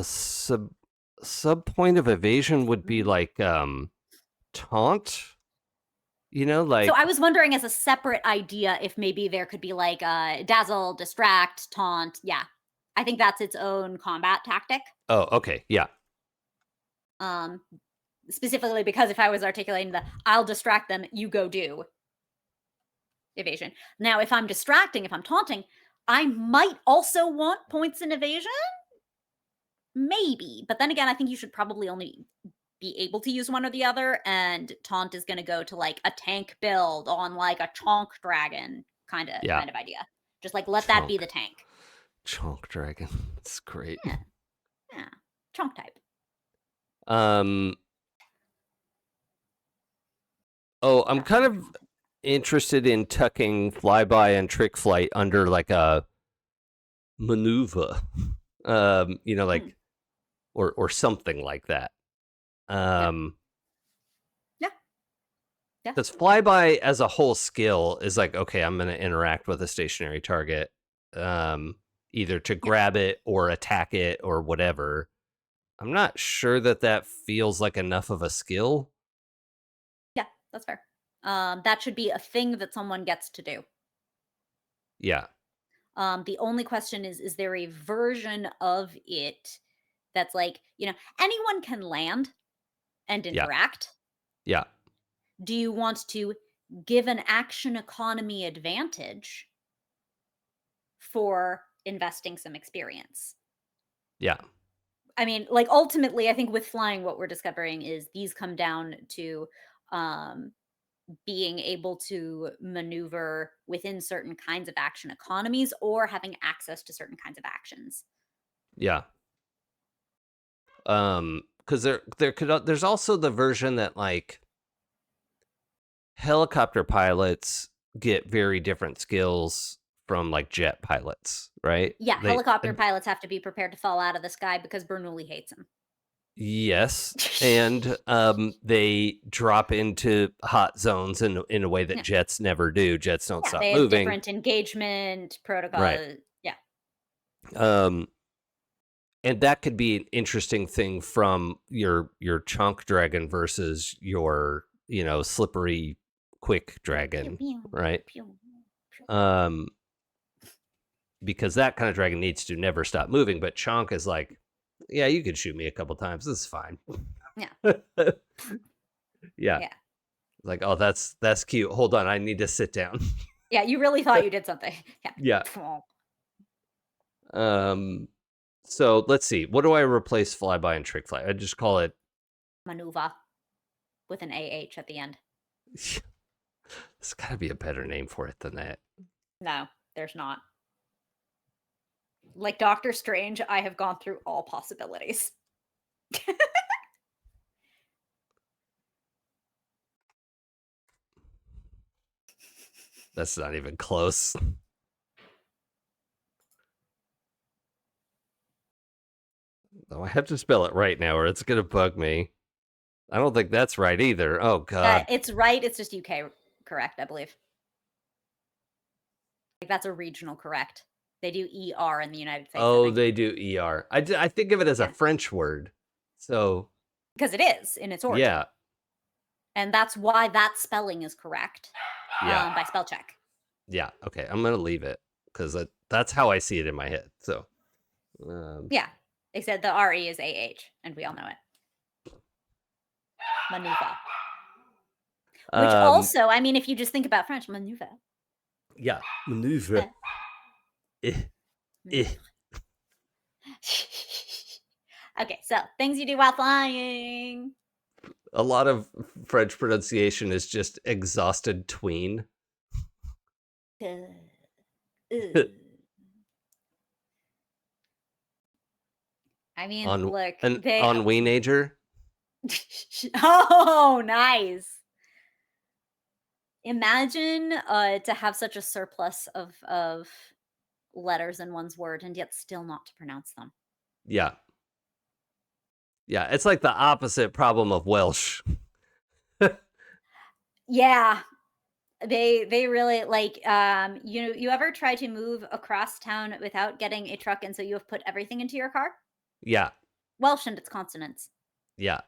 sub point of evasion would be Mhm. like taunt? So I Like, was wondering as a separate idea if maybe there could be like dazzle, distract, taunt. Yeah. I think that's its own combat tactic. oh, okay, yeah, Um Specifically because if I was articulating the I'll distract them, you go do evasion. Now if I'm distracting, if I'm taunting, I might also want points in evasion. Maybe. But then again, I think you should probably only be able to use one or the other, and taunt is gonna go to like a tank build on like a chonk dragon yeah. kind of idea. Just like let that be Chonk, the tank. chonk dragon. It's great. Yeah, yeah. Chonk type. Um. Oh, I'm Dragon kind of chonk. interested in tucking flyby and trick flight under like a maneuver. Hmm. Like or something like that. Yeah. Um, Yeah. Yeah. because flyby as a whole skill is like, okay, I'm going to interact with a stationary target, either to Yeah. grab it or attack it or whatever. I'm not sure that feels like enough of a skill. Yeah. That's fair. That should be a thing that someone gets to do. Yeah, The only question is there a version of it that's like, anyone can land and yeah, interact. yeah, Do you want to give an action economy advantage for investing some experience? yeah, I mean, like ultimately, I think with flying, what we're discovering is these come down to um, being able to maneuver within certain kinds of action economies or having access to certain kinds of actions. yeah. Because there's also the version that like helicopter pilots get very different skills from like jet pilots, right? Yeah, They helicopter pilots have to be prepared to fall out of the sky because Bernoulli hates them. yes, and they drop into hot zones in a way that Yeah, jets never do. Jets don't yeah, stop they have moving, different engagement right? protocol. Yeah, Um, and that could be an interesting thing from your chunk dragon versus your slippery quick pew dragon, pew right? pew pew. Um, because that kind of dragon needs to never stop moving. But Chonk is like, yeah, you could shoot me a couple times. This is fine. Yeah, Yeah. yeah. Like, oh, that's cute. Hold on, I need to sit down. Yeah, you really thought you did something. Yeah. Yeah. Um. So let's see. What do I replace flyby and trick fly? I just call it. Maneuver with an AH at the end. There's got to be a better name for it than that. No, there's not. Like Doctor Strange, I have gone through all possibilities. That's not even close. Oh, I have to spell it right now, or it's gonna bug me. I don't think that's right either. Oh God. It's right. It's just UK correct, I believe. Like that's a regional correct. They do ER in the United States, I Oh, think. they do ER. I think of it as a Yeah. French word. So Because it is in its origin. yeah, And that's why that spelling is correct yeah, by spell check. yeah. Okay, I'm gonna leave it because that's how I see it in my head. So Yeah. Except the RE is AH, and we all know it. Maneuver. Which also, I mean, if you just think about French, maneuver. yeah, maneuver. Maneuver. Okay, so things you do while flying. A lot of French pronunciation is just exhausted tween. I mean, on look, an they on Weenager. Oh, nice. Imagine to have such a surplus of letters in one's word and yet still not to pronounce them. Yeah. Yeah, it's like the opposite problem of Welsh. Yeah. They really like you ever try to move across town without getting a truck and so you have put everything into your car? Yeah, Welsh and its consonants. yeah.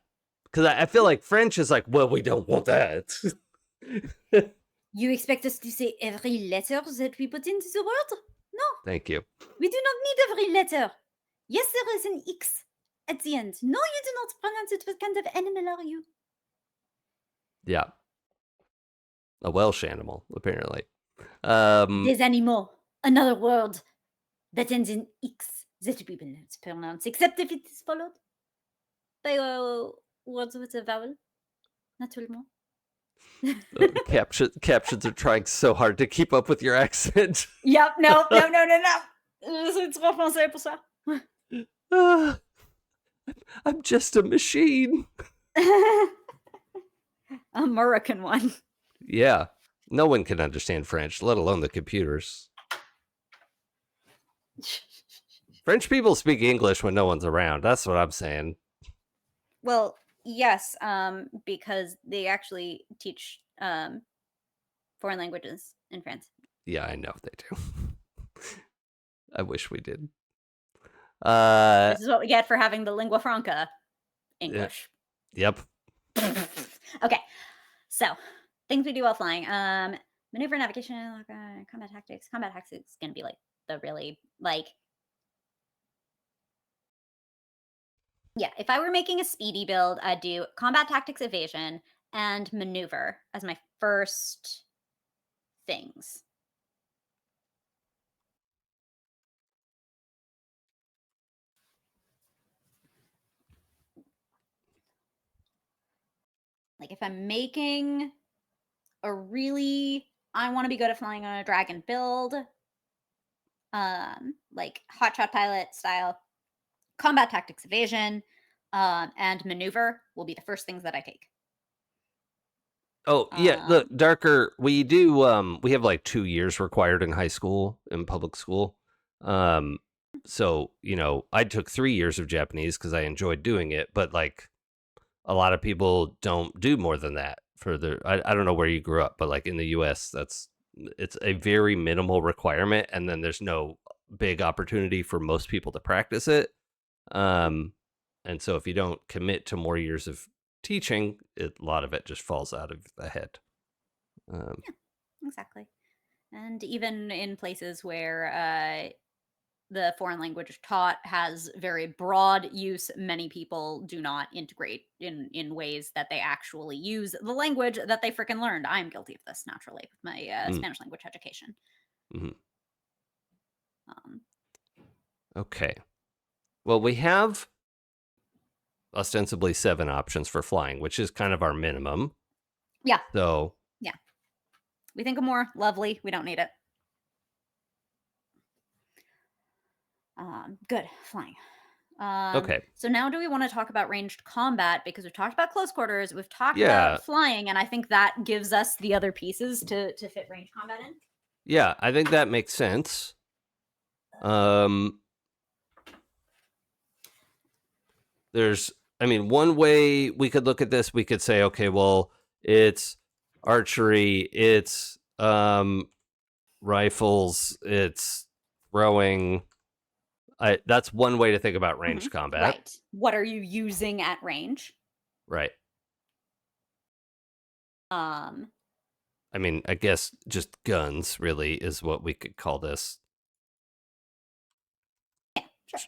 Because I feel like French is like, well, we don't want that. You expect us to say every letter that we put into the word? No, Thank you. we do not need every letter. Yes, there is an X at the end. No, you do not pronounce it. What kind of animal are you? Yeah. A Welsh animal, apparently. Des animaux. Another word that ends in X that we will not pronounce, except if it is followed by words with a vowel. Naturellement. Captions are trying so hard to keep up with your accent. Yep, no. Je suis trop français pour ça. I'm just a machine. American one. Yeah. No one can understand French, let alone the computers. French people speak English when no one's around. That's what I'm saying. Well, yes, because they actually teach foreign languages in France. Yeah, I know they do. I wish we did. This is what we get for having the lingua franca English. Yep. Okay, so things we do while flying. Maneuver, navigation, combat tactics. Combat tactics is gonna be like the really like. Yeah, if I were making a speedy build, I'd do combat tactics, evasion, and maneuver as my first things. Like if I'm making a really I want to be good at flying on a dragon build, like hotshot pilot style, combat tactics, evasion, and maneuver will be the first things that I take. Oh yeah, look, Darker. We do. We have like 2 years required in high school, in public school. So I took 3 years of Japanese because I enjoyed doing it, but like a lot of people don't do more than that for the. I don't know where you grew up, but like in the U.S., it's a very minimal requirement, and then there's no big opportunity for most people to practice it. And so if you don't commit to more years of teaching, a lot of it just falls out of the head. Yeah, exactly. And even in places where the foreign language taught has very broad use. Many people do not integrate in ways that they actually use the language that they freaking learned. I'm guilty of this naturally with my Mm, Spanish language education. mhm. Um, Okay. Well, we have ostensibly 7 options for flying, which is kind of our minimum. yeah, So, yeah. We think of more lovely. We don't need it. Good flying. okay. So now do we want to talk about ranged combat? Because we've talked about close quarters, we've talked Yeah. about flying, and I think that gives us the other pieces to fit ranged combat in. Yeah, I think that makes sense. Um there's I mean, one way we could look at this, we could say, okay, well, it's archery, it's rifles, it's throwing. That's one way to think about ranged combat. Right. What are you using at range? Right. Um, I mean, I guess just guns really is what we could call this. yeah, sure.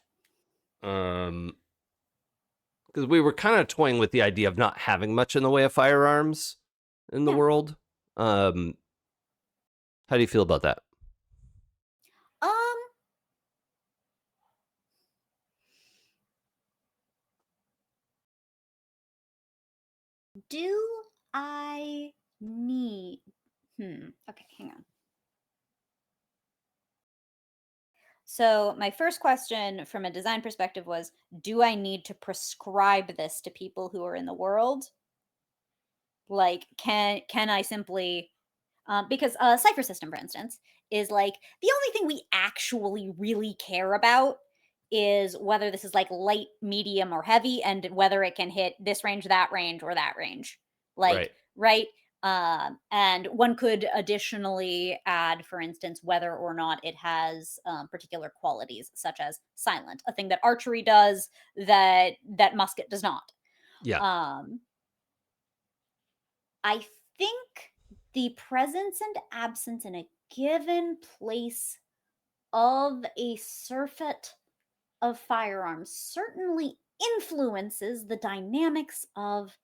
Because we were kind of toying with the idea of not having much in the way of firearms in the Yeah. world. How do you feel about that? Um, do I need okay, hang on. So my first question from a design perspective was, do I need to prescribe this to people who are in the world? Like, can I simply because a cipher system, for instance, is like the only thing we actually really care about is whether this is like light, medium, or heavy, and whether it can hit this range, that range, or that range. Like, Right. right? And one could additionally add, for instance, whether or not it has particular qualities, such as silent, a thing that archery does that musket does not. Yeah. Um, I think the presence and absence in a given place of a surfeit of firearms certainly influences the dynamics of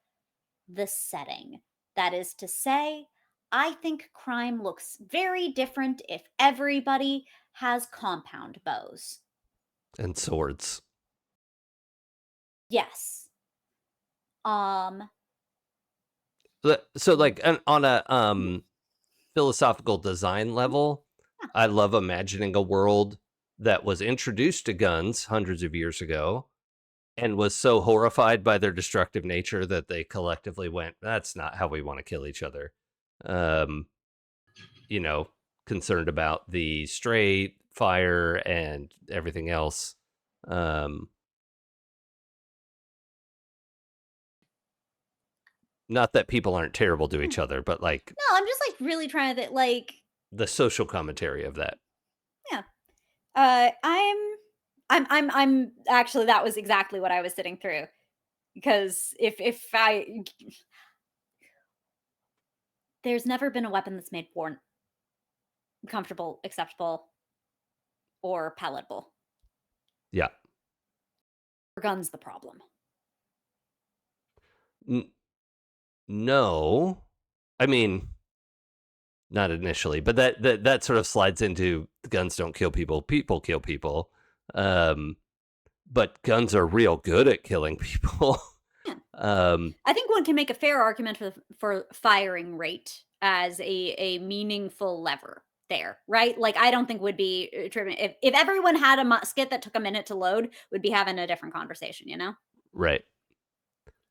the setting. That is to say, I think crime looks very different if everybody has compound bows. And swords. Yes. Um So like on a philosophical design level, yeah, I love imagining a world that was introduced to guns hundreds of years ago and was so horrified by their destructive nature that they collectively went, that's not how we want to kill each other. Um, you know, concerned about the stray fire and everything else. Um, not that people aren't terrible to each other, but like no, I'm just like really trying to like the social commentary of that. yeah. I'm actually that was exactly what I was sitting through because if I there's never been a weapon that's made war comfortable, acceptable, or palatable. Yeah. Or guns the problem. N- no. I mean, not initially, but that sort of slides into guns don't kill people, people kill people. But guns are real good at killing people. Yeah. um, I think one can make a fair argument for firing rate as a meaningful lever there, right? Like I don't think would be driven if everyone had a musket that took a minute to load, would be having a different conversation, you know? right.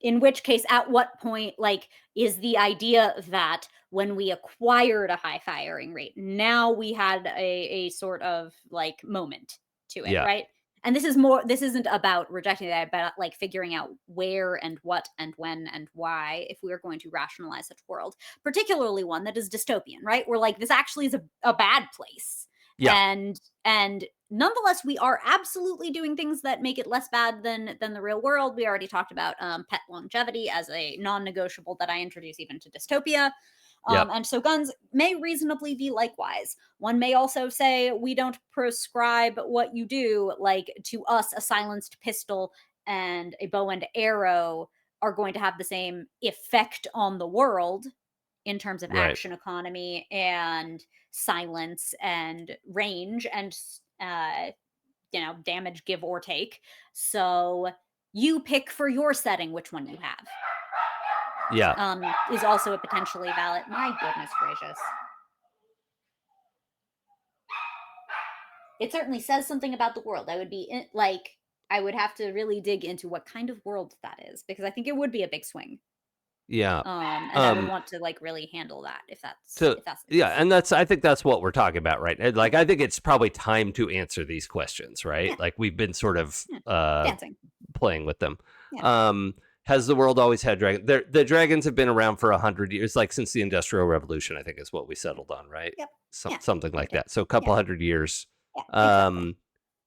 In which case, at what point, like, is the idea that when we acquired a high firing rate, now we had a sort of like moment to it, Yeah. right? And this isn't about rejecting that, but like figuring out where and what and when and why, if we are going to rationalize such world, particularly one that is dystopian, right? Where like this actually is a bad place. Yeah. And nonetheless, we are absolutely doing things that make it less bad than the real world. We already talked about pet longevity as a non-negotiable that I introduce even to dystopia. Yep. And so guns may reasonably be likewise. One may also say, we don't prescribe what you do. Like, to us, a silenced pistol and a bow and arrow are going to have the same effect on the world in terms of Right. action economy and silence and range and damage give or take. So you pick for your setting which one you have. Yeah. Is also a potentially valid. My goodness gracious. It certainly says something about the world. I would have to really dig into what kind of world that is, because I think it would be a big swing. Yeah. And I would Um, want to like really handle that if that's so if that's the yeah, case. and I think that's what we're talking about, right? And, like, I think it's probably time to answer these questions, right? Yeah, Like, we've been sort of yeah. Dancing. playing with them. Yeah. Has the world always had dragons? The dragons have been around for 100 years, like since the Industrial Revolution, I think is what we settled on, right? Yep. Yeah. Something Give or like take. that. So a Yeah. couple 100 years. Yeah. Exactly. Um,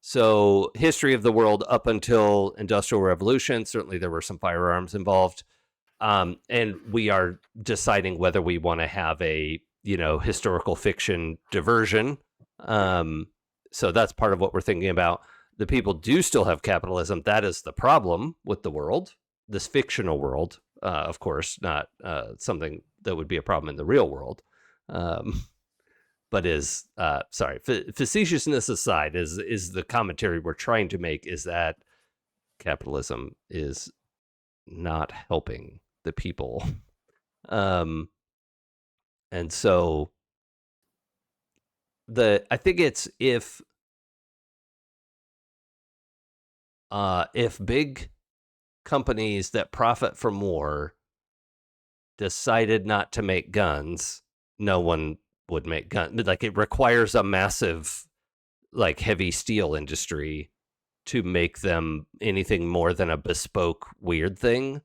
so history of the world up until Industrial Revolution, certainly there were some firearms involved. And we are deciding whether we want to have a historical fiction diversion. So that's part of what we're thinking about. The people do still have capitalism. That is the problem with the world, this fictional world, of course, not something that would be a problem in the real world. But is sorry, facetiousness aside, is the commentary we're trying to make is that capitalism is not helping the people. um and so I think it's if big companies that profit from war decided not to make guns, no one would make guns. Like, it requires a massive, like, heavy steel industry to make them anything more than a bespoke weird thing.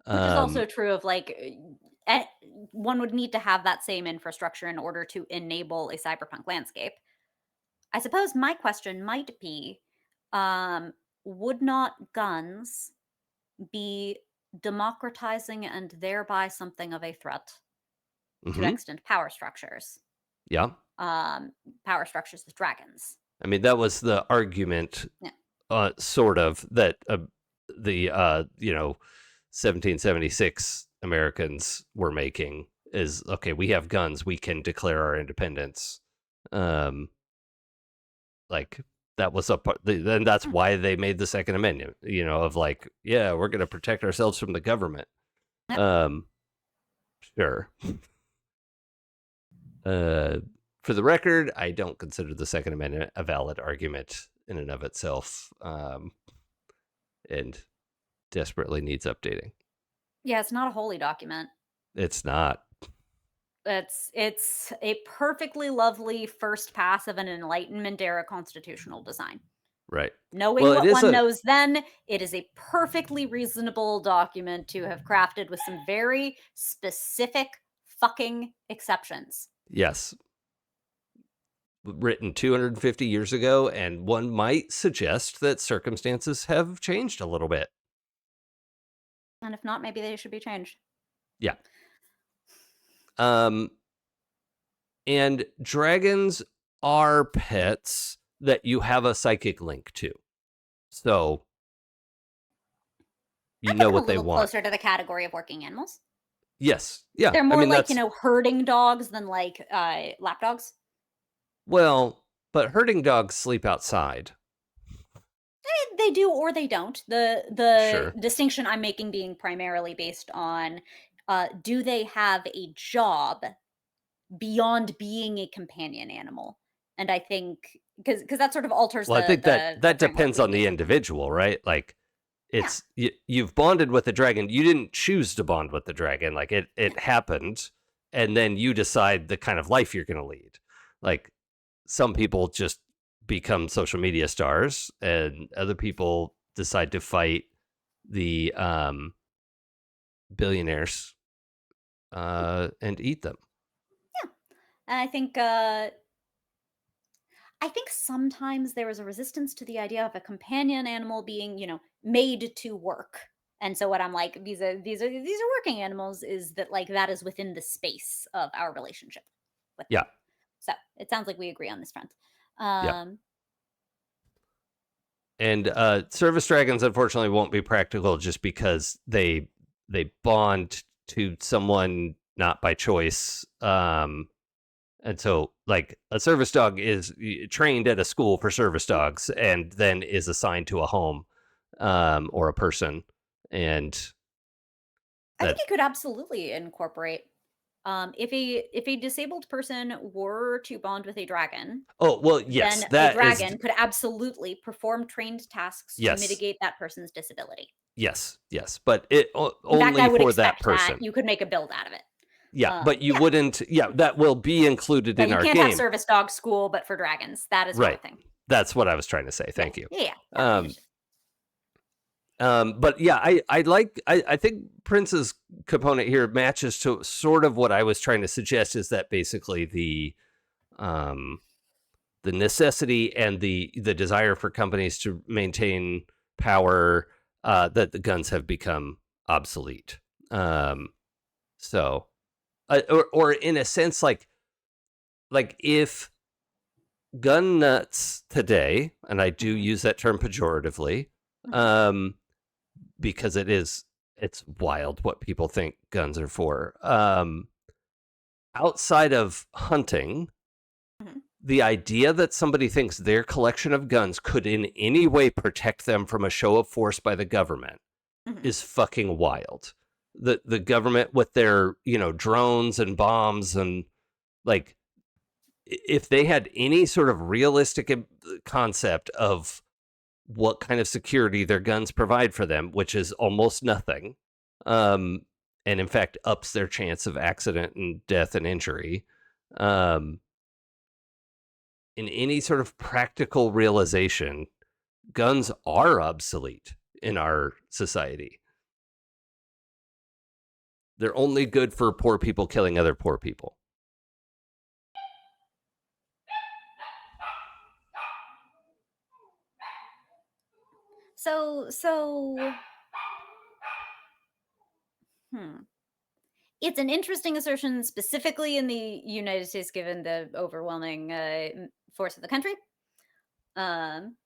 Which is um also true of like eh, one would need to have that same infrastructure in order to enable a cyberpunk landscape. I suppose my question might be, um, would not guns be democratizing and thereby something of a threat to mhm, extant power structures? yeah. Um, Power structures with dragons. I mean, that was the argument, Yeah. sort of, that the 1776 Americans were making is, okay, we have guns, we can declare our independence. Um, like, that was a part, then that's Mm, why they made the Second Amendment, of like, yeah, we're going to protect ourselves from the government. yep. Um, sure. Uh, for the record, I don't consider the Second Amendment a valid argument in and of itself, and desperately needs updating. Yeah, it's not a holy document. It's not. It's a perfectly lovely first pass of an Enlightenment era constitutional design. Right. Knowing Well, it what is one a knows then, it is a perfectly reasonable document to have crafted with some very specific fucking exceptions. yes, written 250 years ago, and one might suggest that circumstances have changed a little bit. And if not, maybe they should be changed. Yeah. Um and dragons are pets that you have a psychic link to. So you I put know them a what they little want. closer to the category of working animals. Yes. Yeah. They're I more mean, like, that's herding dogs than like lap dogs. well, but herding dogs sleep outside. They do or they don't. The Sure. distinction I'm making being primarily based on do they have a job beyond being a companion animal? And I think because that sort of alters Well, I think that the that framework depends we on the use. individual, right? Like, Yeah, you've bonded with the dragon. You didn't choose to bond with the dragon. Like, it yeah, happened, and then you decide the kind of life you're going to lead. Like, some people just become social media stars, and other people decide to fight the billionaires and eat them. yeah. And I think sometimes there is a resistance to the idea of a companion animal being, made to work And so what I'm like, these are working animals, is that like that is within the space of our relationship with Yeah. them. So it sounds like we agree on this front. Yeah. Um, And service dragons unfortunately won't be practical just because they bond to someone not by choice. And so like a service dog is trained at a school for service dogs and then is assigned to a home or a person. And I think that it could absolutely incorporate, if a disabled person were to bond with a dragon, oh well yes, then a that is dragon could absolutely perform trained tasks to yes. mitigate that person's disability. Yes, yes, but it In fact, I only would for that expect that person. you could make a build out of it. Yeah, but you Yeah, wouldn't. Yeah, that will be included yeah, in you our can't have game. service dog school, but for dragons, that is not a Right. thing. That's what I was trying to say. Yeah, Thank you. yeah, yeah. No, Um, but yeah, I think Prince's component here matches to sort of what I was trying to suggest is that basically um the necessity and the desire for companies to maintain power that the guns have become obsolete. So or in a sense like if gun nuts today, and I do Mhm, use that term pejoratively, mhm, um, because it's wild what people think guns are for. Outside of hunting, mhm, the idea that somebody thinks their collection of guns could in any way protect them from a show of force by the government mhm. is fucking wild. The government with their, drones and bombs and like if they had any sort of realistic concept of what kind of security their guns provide for them, which is almost nothing, um, and in fact ups their chance of accident and death and injury, um, in any sort of practical realization, guns are obsolete in our society. They're only good for poor people killing other poor people. So, hmm. It's an interesting assertion, specifically in the United States, given the overwhelming force of the country. Um,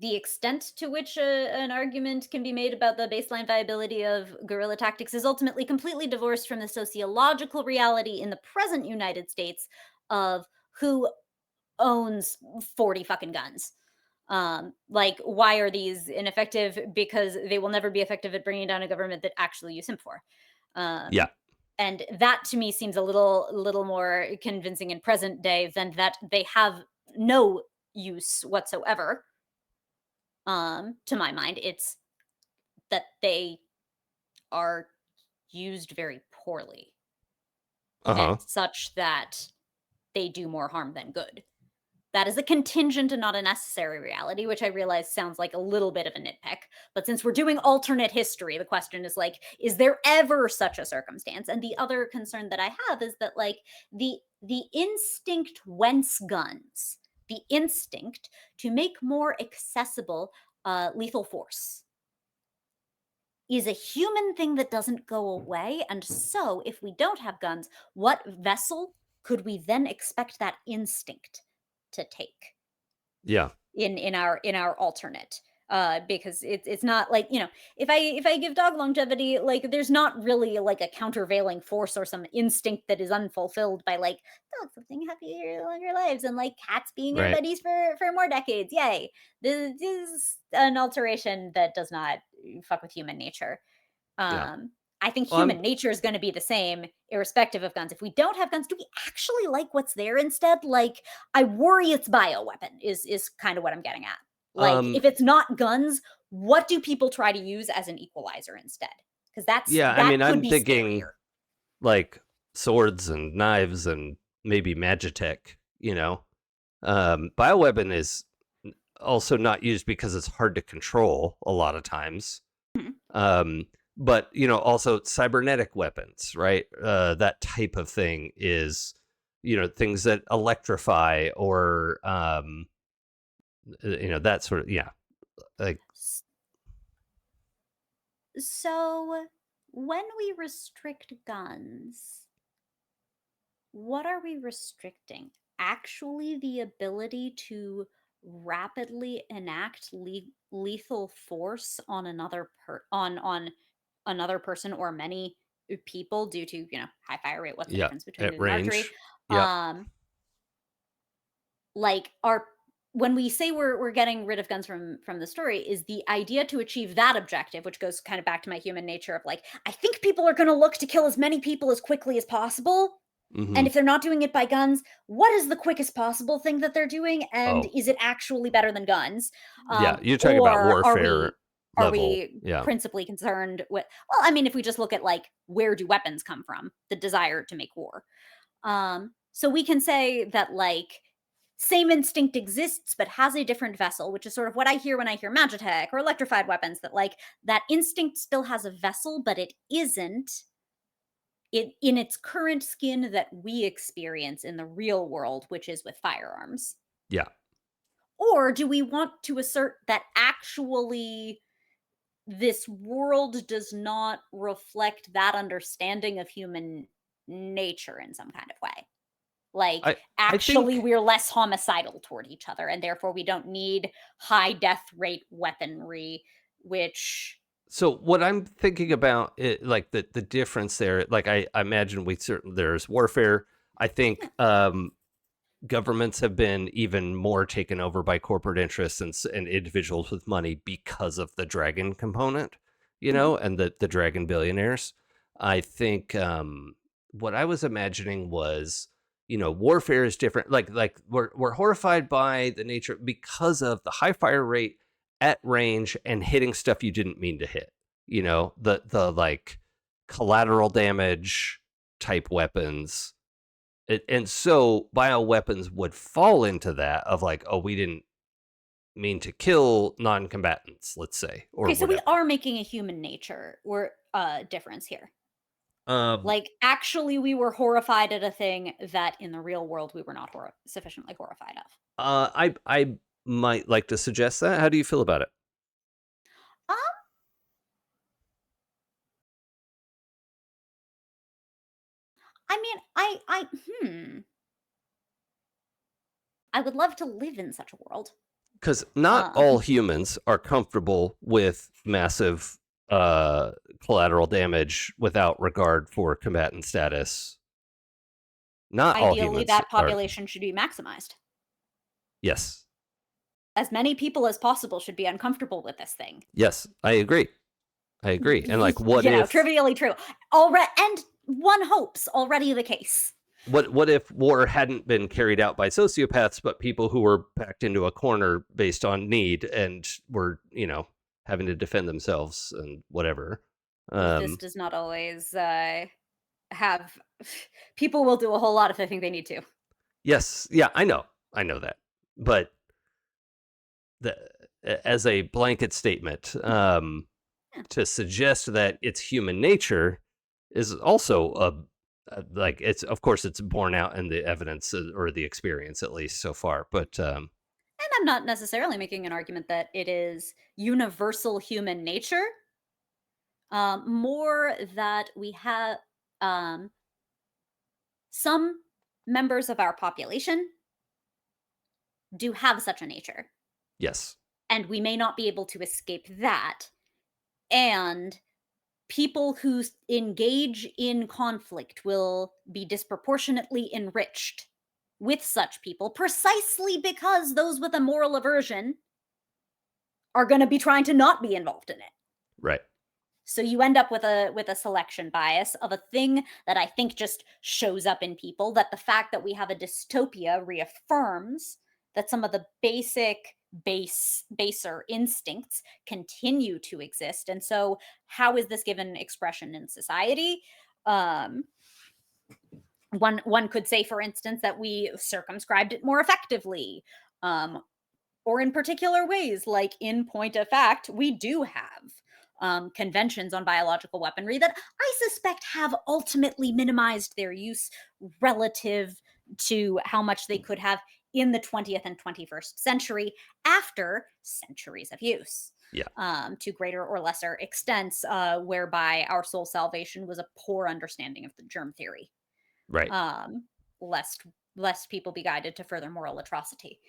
the extent to which an argument can be made about the baseline viability of guerrilla tactics is ultimately completely divorced from the sociological reality in the present United States of who owns 40 fucking guns. Like, why are these ineffective? Because they will never be effective at bringing down a government that actually use him for. Yeah, Um, and that to me seems a little more convincing in present day than that they have no use whatsoever. To my mind, it's that they are used very poorly uh huh. and such that they do more harm than good. That is a contingent and not a necessary reality, which I realize sounds like a little bit of a nitpick. But since we're doing alternate history, the question is like, is there ever such a circumstance? And the other concern that I have is that like the instinct whence guns, the instinct to make more accessible lethal force is a human thing that doesn't go away. And so if we don't have guns, what vessel could we then expect that instinct to take? Yeah, In our alternate, because it's not like, if I give dog longevity, like there's not really like a countervailing force or some instinct that is unfulfilled by like dogs living happier longer lives and like cats being your right. buddies for more decades. Yay. This is an alteration that does not fuck with human nature. Yeah. um, I think Well, I'm human nature is gonna be the same irrespective of guns. If we don't have guns, do we actually like what's there instead? Like, I worry it's bioweapon is kind of what I'm getting at. Like, um if it's not guns, what do people try to use as an equalizer instead? Because yeah, I that mean, could I'm be thinking scarier. like swords and knives and maybe magitech, bioweapon is also not used because it's hard to control a lot of times. Mhm, um but also cybernetic weapons, right? That type of thing is things that electrify or that sort of, yeah, like, S- So, when we restrict guns, what are we restricting? Actually, the ability to rapidly enact lethal force on on another person or many people due to high fire rate. What's the yeah, difference between at it and archery? range. Yep. Um, like our when we say we're getting rid of guns from the story, is the idea to achieve that objective, which goes kind of back to my human nature of like, I think people are going to look to kill as many people as quickly as possible, Hmm. and if they're not doing it by guns, what is the quickest possible thing that they're doing, and Oh, is it actually better than guns? yeah, you're talking about Or warfare are level. we Yeah. principally concerned with, well, I mean, if we just look at like, where do weapons come from? The desire to make war. So we can say that like, same instinct exists but has a different vessel, which is sort of what I hear when I hear magitech or electrified weapons, that like that instinct still has a vessel, but it isn't in its current skin that we experience in the real world, which is with firearms. Yeah. Or do we want to assert that actually this world does not reflect that understanding of human nature in some kind of way? Like, I I actually, think we're less homicidal toward each other, and therefore we don't need high death rate weaponry, which so. What I'm thinking about it, like the difference there, like I imagine we certainly there's warfare. I think governments have been even more taken over by corporate interests and individuals with money because of the dragon component, mhm, and the dragon billionaires. I think what I was imagining was, warfare is different. Like we're horrified by the nature because of the high fire rate at range and hitting stuff you didn't mean to hit. The like collateral damage type weapons, and so bioweapons would fall into that of like, oh, we didn't mean to kill non-combatants, let's say, or okay, so we whatever. are making a human nature or difference here. Um, Like, actually, we were horrified at a thing that in the real world we were not sufficiently horrified of. I might like to suggest that. How do you feel about it? Um, I mean, I would love to live in such a world. Because not all Um, humans are comfortable with massive uh collateral damage without regard for combatant status. Not all Ideally, humans that are. population should be maximized. Yes. As many people as possible should be uncomfortable with this thing. Yes, I agree. I agree. And like, what if Trivially true. Already, and one hopes already the case. what if war hadn't been carried out by sociopaths, but people who were packed into a corner based on need and were, having to defend themselves and whatever. This Um, does not always have. People will do a whole lot if they think they need to. yes, yeah, I know that, but the, as a blanket statement, Yeah. to suggest that it's human nature is also like, it's, of course, it's borne out in the evidence, or the experience at least so far, but And I'm not necessarily making an argument that it is universal human nature. More that we have um, some members of our population do have such a nature, yes. and we may not be able to escape that. And people who engage in conflict will be disproportionately enriched with such people precisely because those with a moral aversion are going to be trying to not be involved in it. Right. So you end up with a selection bias of a thing that I think just shows up in people, that the fact that we have a dystopia reaffirms that some of the baser instincts continue to exist. And so how is this given expression in society? Um one could say, for instance, that we circumscribed it more effectively. Um or in particular ways, like in point of fact, we do have conventions on biological weaponry that I suspect have ultimately minimized their use relative to how much they could have in the 20th and 21st century after centuries of use, Yeah. to greater or lesser extents, whereby our soul salvation was a poor understanding of the germ theory, Right. um, lest people be guided to further moral atrocity.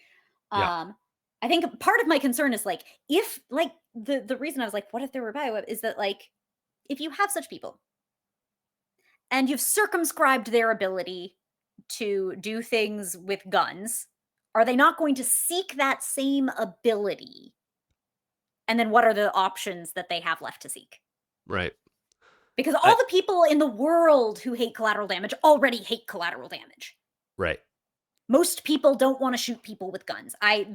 Yeah. Um, I think part of my concern is like if like the reason I was like, what if there were bio is that like if you have such people and you've circumscribed their ability to do things with guns, are they not going to seek that same ability? And then what are the options that they have left to seek? Right. Because I all the people in the world who hate collateral damage already hate collateral damage. right. Most people don't want to shoot people with guns. I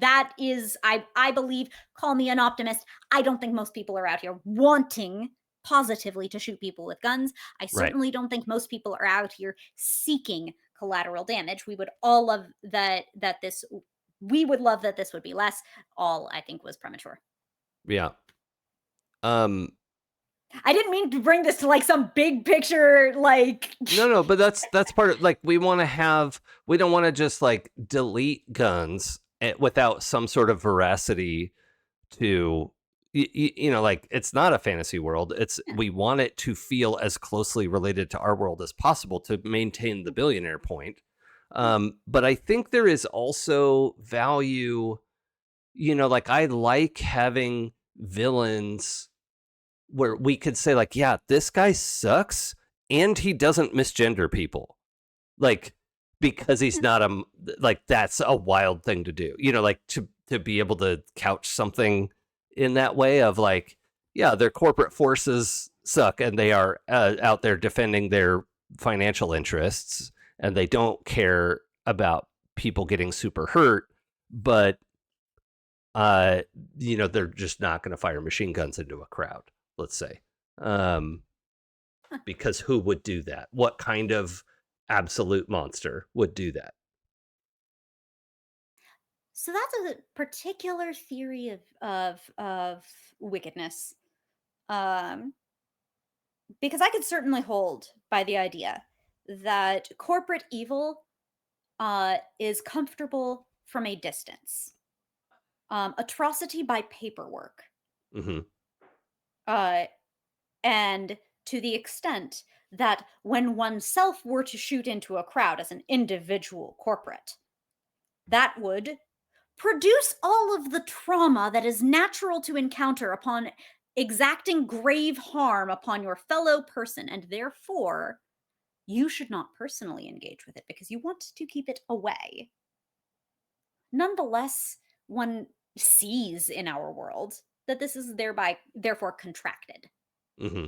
believe, call me an optimist. I don't think most people are out here wanting positively to shoot people with guns. I Right. certainly don't think most people are out here seeking collateral damage. We would all love that this we would love that this would be less. All I think was premature. Yeah. Um I didn't mean to bring this to like some big picture like no, but that's part of like we don't want to just like delete guns without some sort of veracity to like it's not a fantasy world. It's Yeah. we want it to feel as closely related to our world as possible to maintain the billionaire point. But I think there is also value, like I like having villains where we could say like, yeah, this guy sucks and he doesn't misgender people. Like because he's not like that's a wild thing to do. Like to be able to couch something in that way of like, yeah, their corporate forces suck and they are out there defending their financial interests and they don't care about people getting super hurt, but uh they're just not going to fire machine guns into a crowd, let's say. um because who would do that? What kind of absolute monster would do that? So that's a particular theory of wickedness. Um, because I could certainly hold by the idea that corporate evil is comfortable from a distance. Atrocity by paperwork. Hmm. Uh, and to the extent that when oneself were to shoot into a crowd as an individual corporate, that would produce all of the trauma that is natural to encounter upon exacting grave harm upon your fellow person, and therefore you should not personally engage with it because you want to keep it away. Nonetheless, one sees in our world that this is thereby therefore contracted Hmm.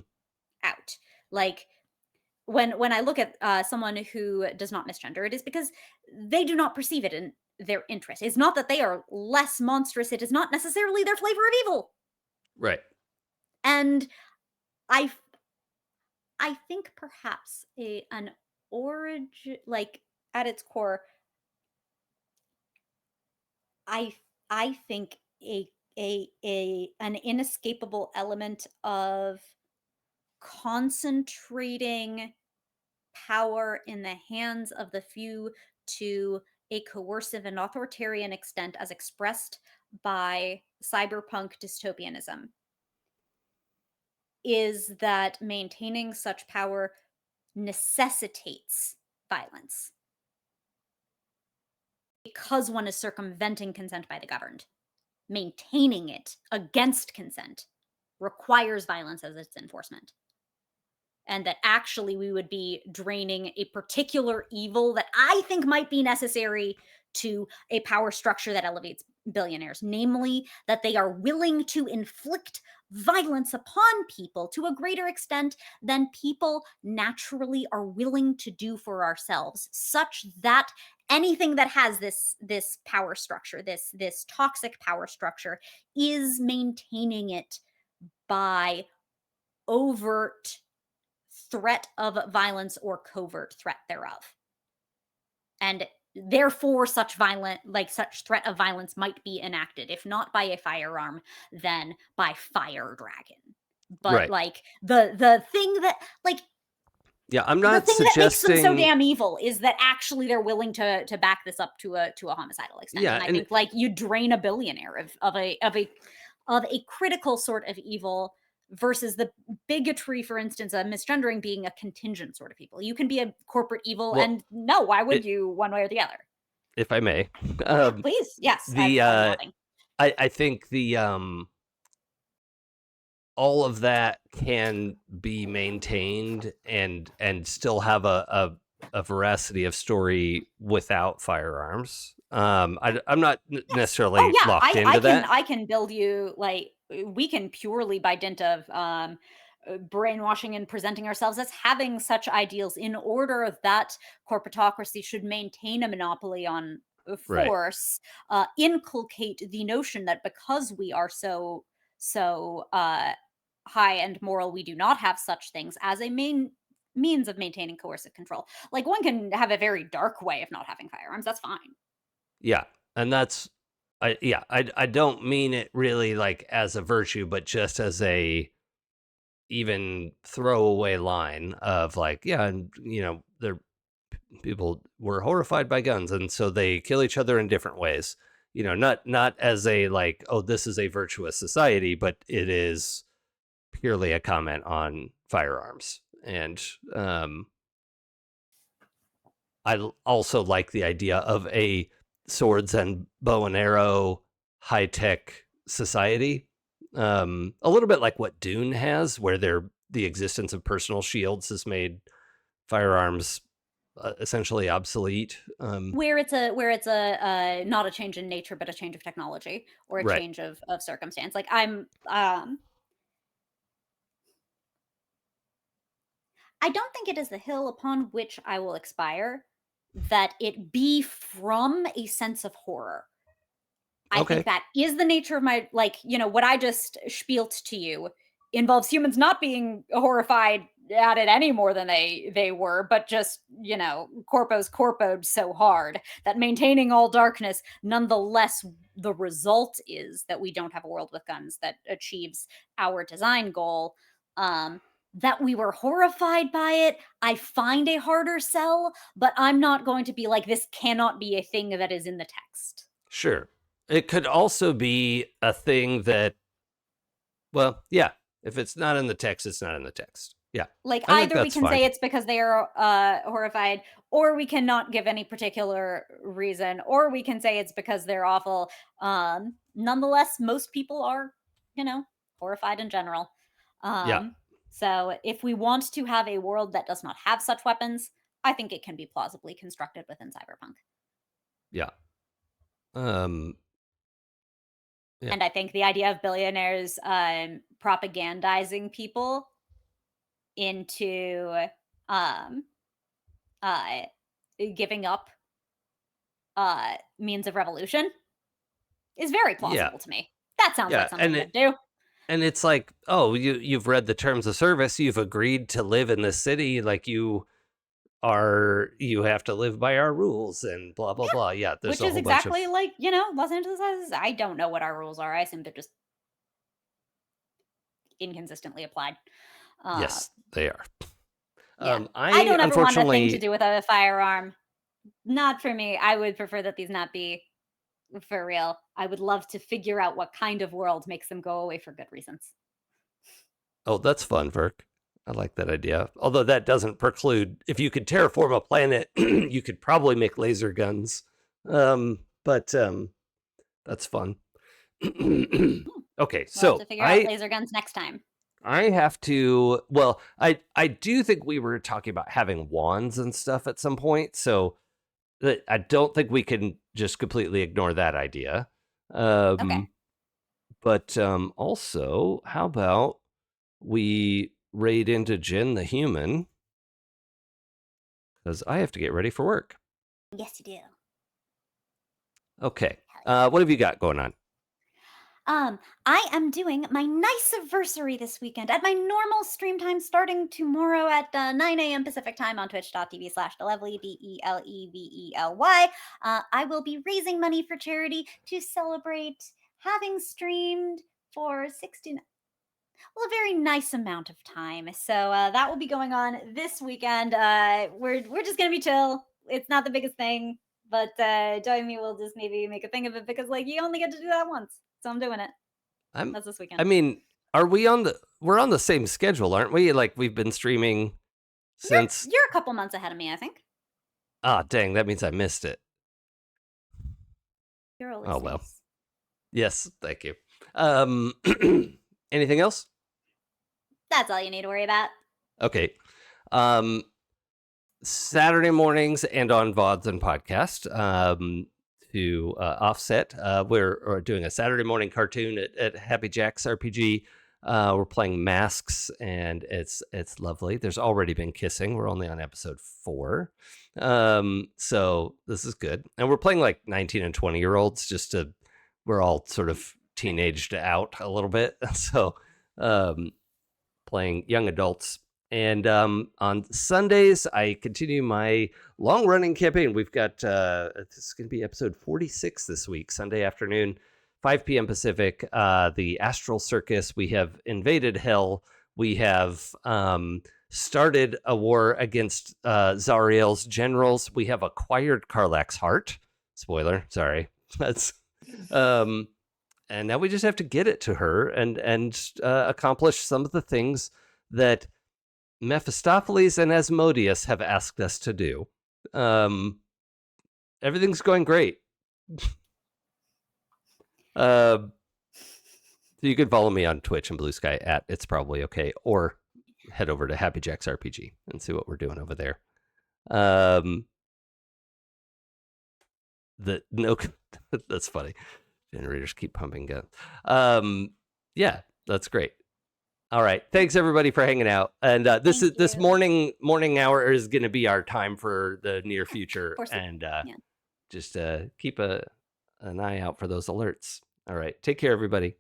out. Like when I look at someone who does not misgender, it is because they do not perceive it in their interest. It's not that they are less monstrous. It is not necessarily their flavor of evil. Right. And I I think perhaps an origin, like at its core, I I think a an inescapable element of concentrating power in the hands of the few to a coercive and authoritarian extent as expressed by cyberpunk dystopianism is that maintaining such power necessitates violence because one is circumventing consent by the governed. Maintaining it against consent requires violence as its enforcement. And that actually we would be draining a particular evil that I think might be necessary to a power structure that elevates billionaires, namely that they are willing to inflict violence upon people to a greater extent than people naturally are willing to do for ourselves, such that anything that has this power structure, this toxic power structure, is maintaining it by overt threat of violence or covert threat thereof. And therefore such threat of violence might be enacted, if not by a firearm, then by fire dragon. But Right. like the thing that like Yeah, I'm The not thing that makes them so suggesting. damn evil is that actually they're willing to back this up to a homicidal extent, Yeah, and I and think, like, you drain a billionaire of a critical sort of evil versus the bigotry, for instance, misgendering being a contingent sort of evil. You can be a corporate evil, well, and no, why would it, you one way or the other? if I may, um, Please, yes, the I'm nodding. I think the all of that can be maintained and still have a veracity of story without firearms. I'm not Yes. Oh necessarily yeah, locked I into can that. I can build you like we can purely by dint of brainwashing and presenting ourselves as having such ideals in order that corporatocracy should maintain a monopoly on Right. force, inculcate the notion that because we are so high and moral, we do not have such things as a main means of maintaining coercive control. Like one can have a very dark way of not having firearms. That's fine. Yeah. And that's I don't mean it really like as a virtue, but just as a even throwaway line of like, yeah, and there people were horrified by guns and so they kill each other in different ways. Not as a like, oh, this is a virtuous society, but it is purely a comment on firearms. And also like the idea of a swords and bow and arrow high tech society. A little bit like what Dune has, where the existence of personal shields has made firearms essentially obsolete. Where it's a not a change in nature, but a change of technology or a Right. change of circumstance. Like I don't think it is the hill upon which I will expire that it be from a sense of horror. I think Okay. that is the nature of my like, what I just spielt to you involves humans not being horrified at it any more than they were, but just, corpos corpoed so hard that maintaining all darkness, nonetheless, the result is that we don't have a world with guns that achieves our design goal. That we were horrified by it, I find a harder sell, but I'm not going to be like, this cannot be a thing that is in the text. Sure. It could also be a thing that, well, yeah, if it's not in the text, it's not in the text. Yeah. Like, I think either we that's can fine. say it's because they are, horrified, or we cannot give any particular reason, or we can say it's because they're awful. Nonetheless, most people are, horrified in general. Yeah. So if we want to have a world that does not have such weapons, I think it can be plausibly constructed within cyberpunk. Yeah. Um yeah. And I think the idea of billionaires propagandizing people into um, uh, giving up means of revolution is very Yeah. plausible to me. That sounds like Yeah. something they'd do. And it's like, oh, you've read the terms of service, you've agreed to live in this city, like you have to live by our rules and blah blah blah. Yeah, there's Which a is whole bunch of. exactly like, Los Angeles has. I don't know what our rules are. I assume they're just inconsistently applied. Uh, Yes, they are. yeah. I I don't ever want a thing to unfortunately. do with a firearm. Not for me. I would prefer that these not be for real. I would love to figure out what kind of world makes them go away for good reasons. Oh, that's fun, Verk. I like that idea. Although that doesn't preclude, if you could terraform a planet, you could probably make laser guns. But that's fun. Okay, We'll have so to figure out I laser guns next time. I have to. Well, I do think we were talking about having wands and stuff at some point. So I don't think we can just completely ignore that idea. Okay. Um, but also, how about we raid into Jin the human? Because I have to get ready for work. Yes, you do. Okay. Hell yeah. What have you got going on? I am doing my nice anniversary this weekend at my normal stream time starting tomorrow at 9 a.m. Pacific time on twitch.tv/Delevely, Delevely. I will be raising money for charity to celebrate having streamed for 69. well, a very nice amount of time. So that will be going on this weekend. We're just gonna be chill. It's not the biggest thing, but join me. We'll just maybe make a thing of it because like you only get to do that once. So I'm doing it. I'm. That's this I weekend. mean, are we on the? We're on the same schedule, aren't we? Like we've been streaming since. You're a couple months ahead of me, I think. Ah, dang, that means I missed it. You're always Oh well. nice. Yes, thank you. Anything else? That's all you need to worry about. Okay. Um, Saturday mornings and on VODs and podcast. To offset, we're doing a Saturday morning cartoon at Happy Jack's RPG. We're playing Masks, and it's lovely. There's already been kissing. We're only on episode 4, so this is good. And we're playing like 19 and 20-year-olds. We're all sort of teenaged out a little bit, so playing young adults. And on Sundays, I continue my long-running campaign. We've got this is going to be episode 46 this week, Sunday afternoon, 5 p.m. Pacific. The Astral Circus. We have invaded Hell. We have started a war against Zariel's generals. We have acquired Karlach's heart. Spoiler, sorry. That's and now we just have to get it to her and accomplish some of the things that Mephistopheles and Asmodeus have asked us to do. Everything's going great. So you can follow me on Twitch and Blue Sky at It's Probably Okay, or head over to Happy Jack's RPG and see what we're doing over there. That's funny. Generators keep pumping guns. Yeah, that's great. All right, thanks everybody for hanging out. And this morning hour is going to be our time for the near future, and just keep an eye out for those alerts. All right, take care, everybody.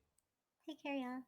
Take care, y'all.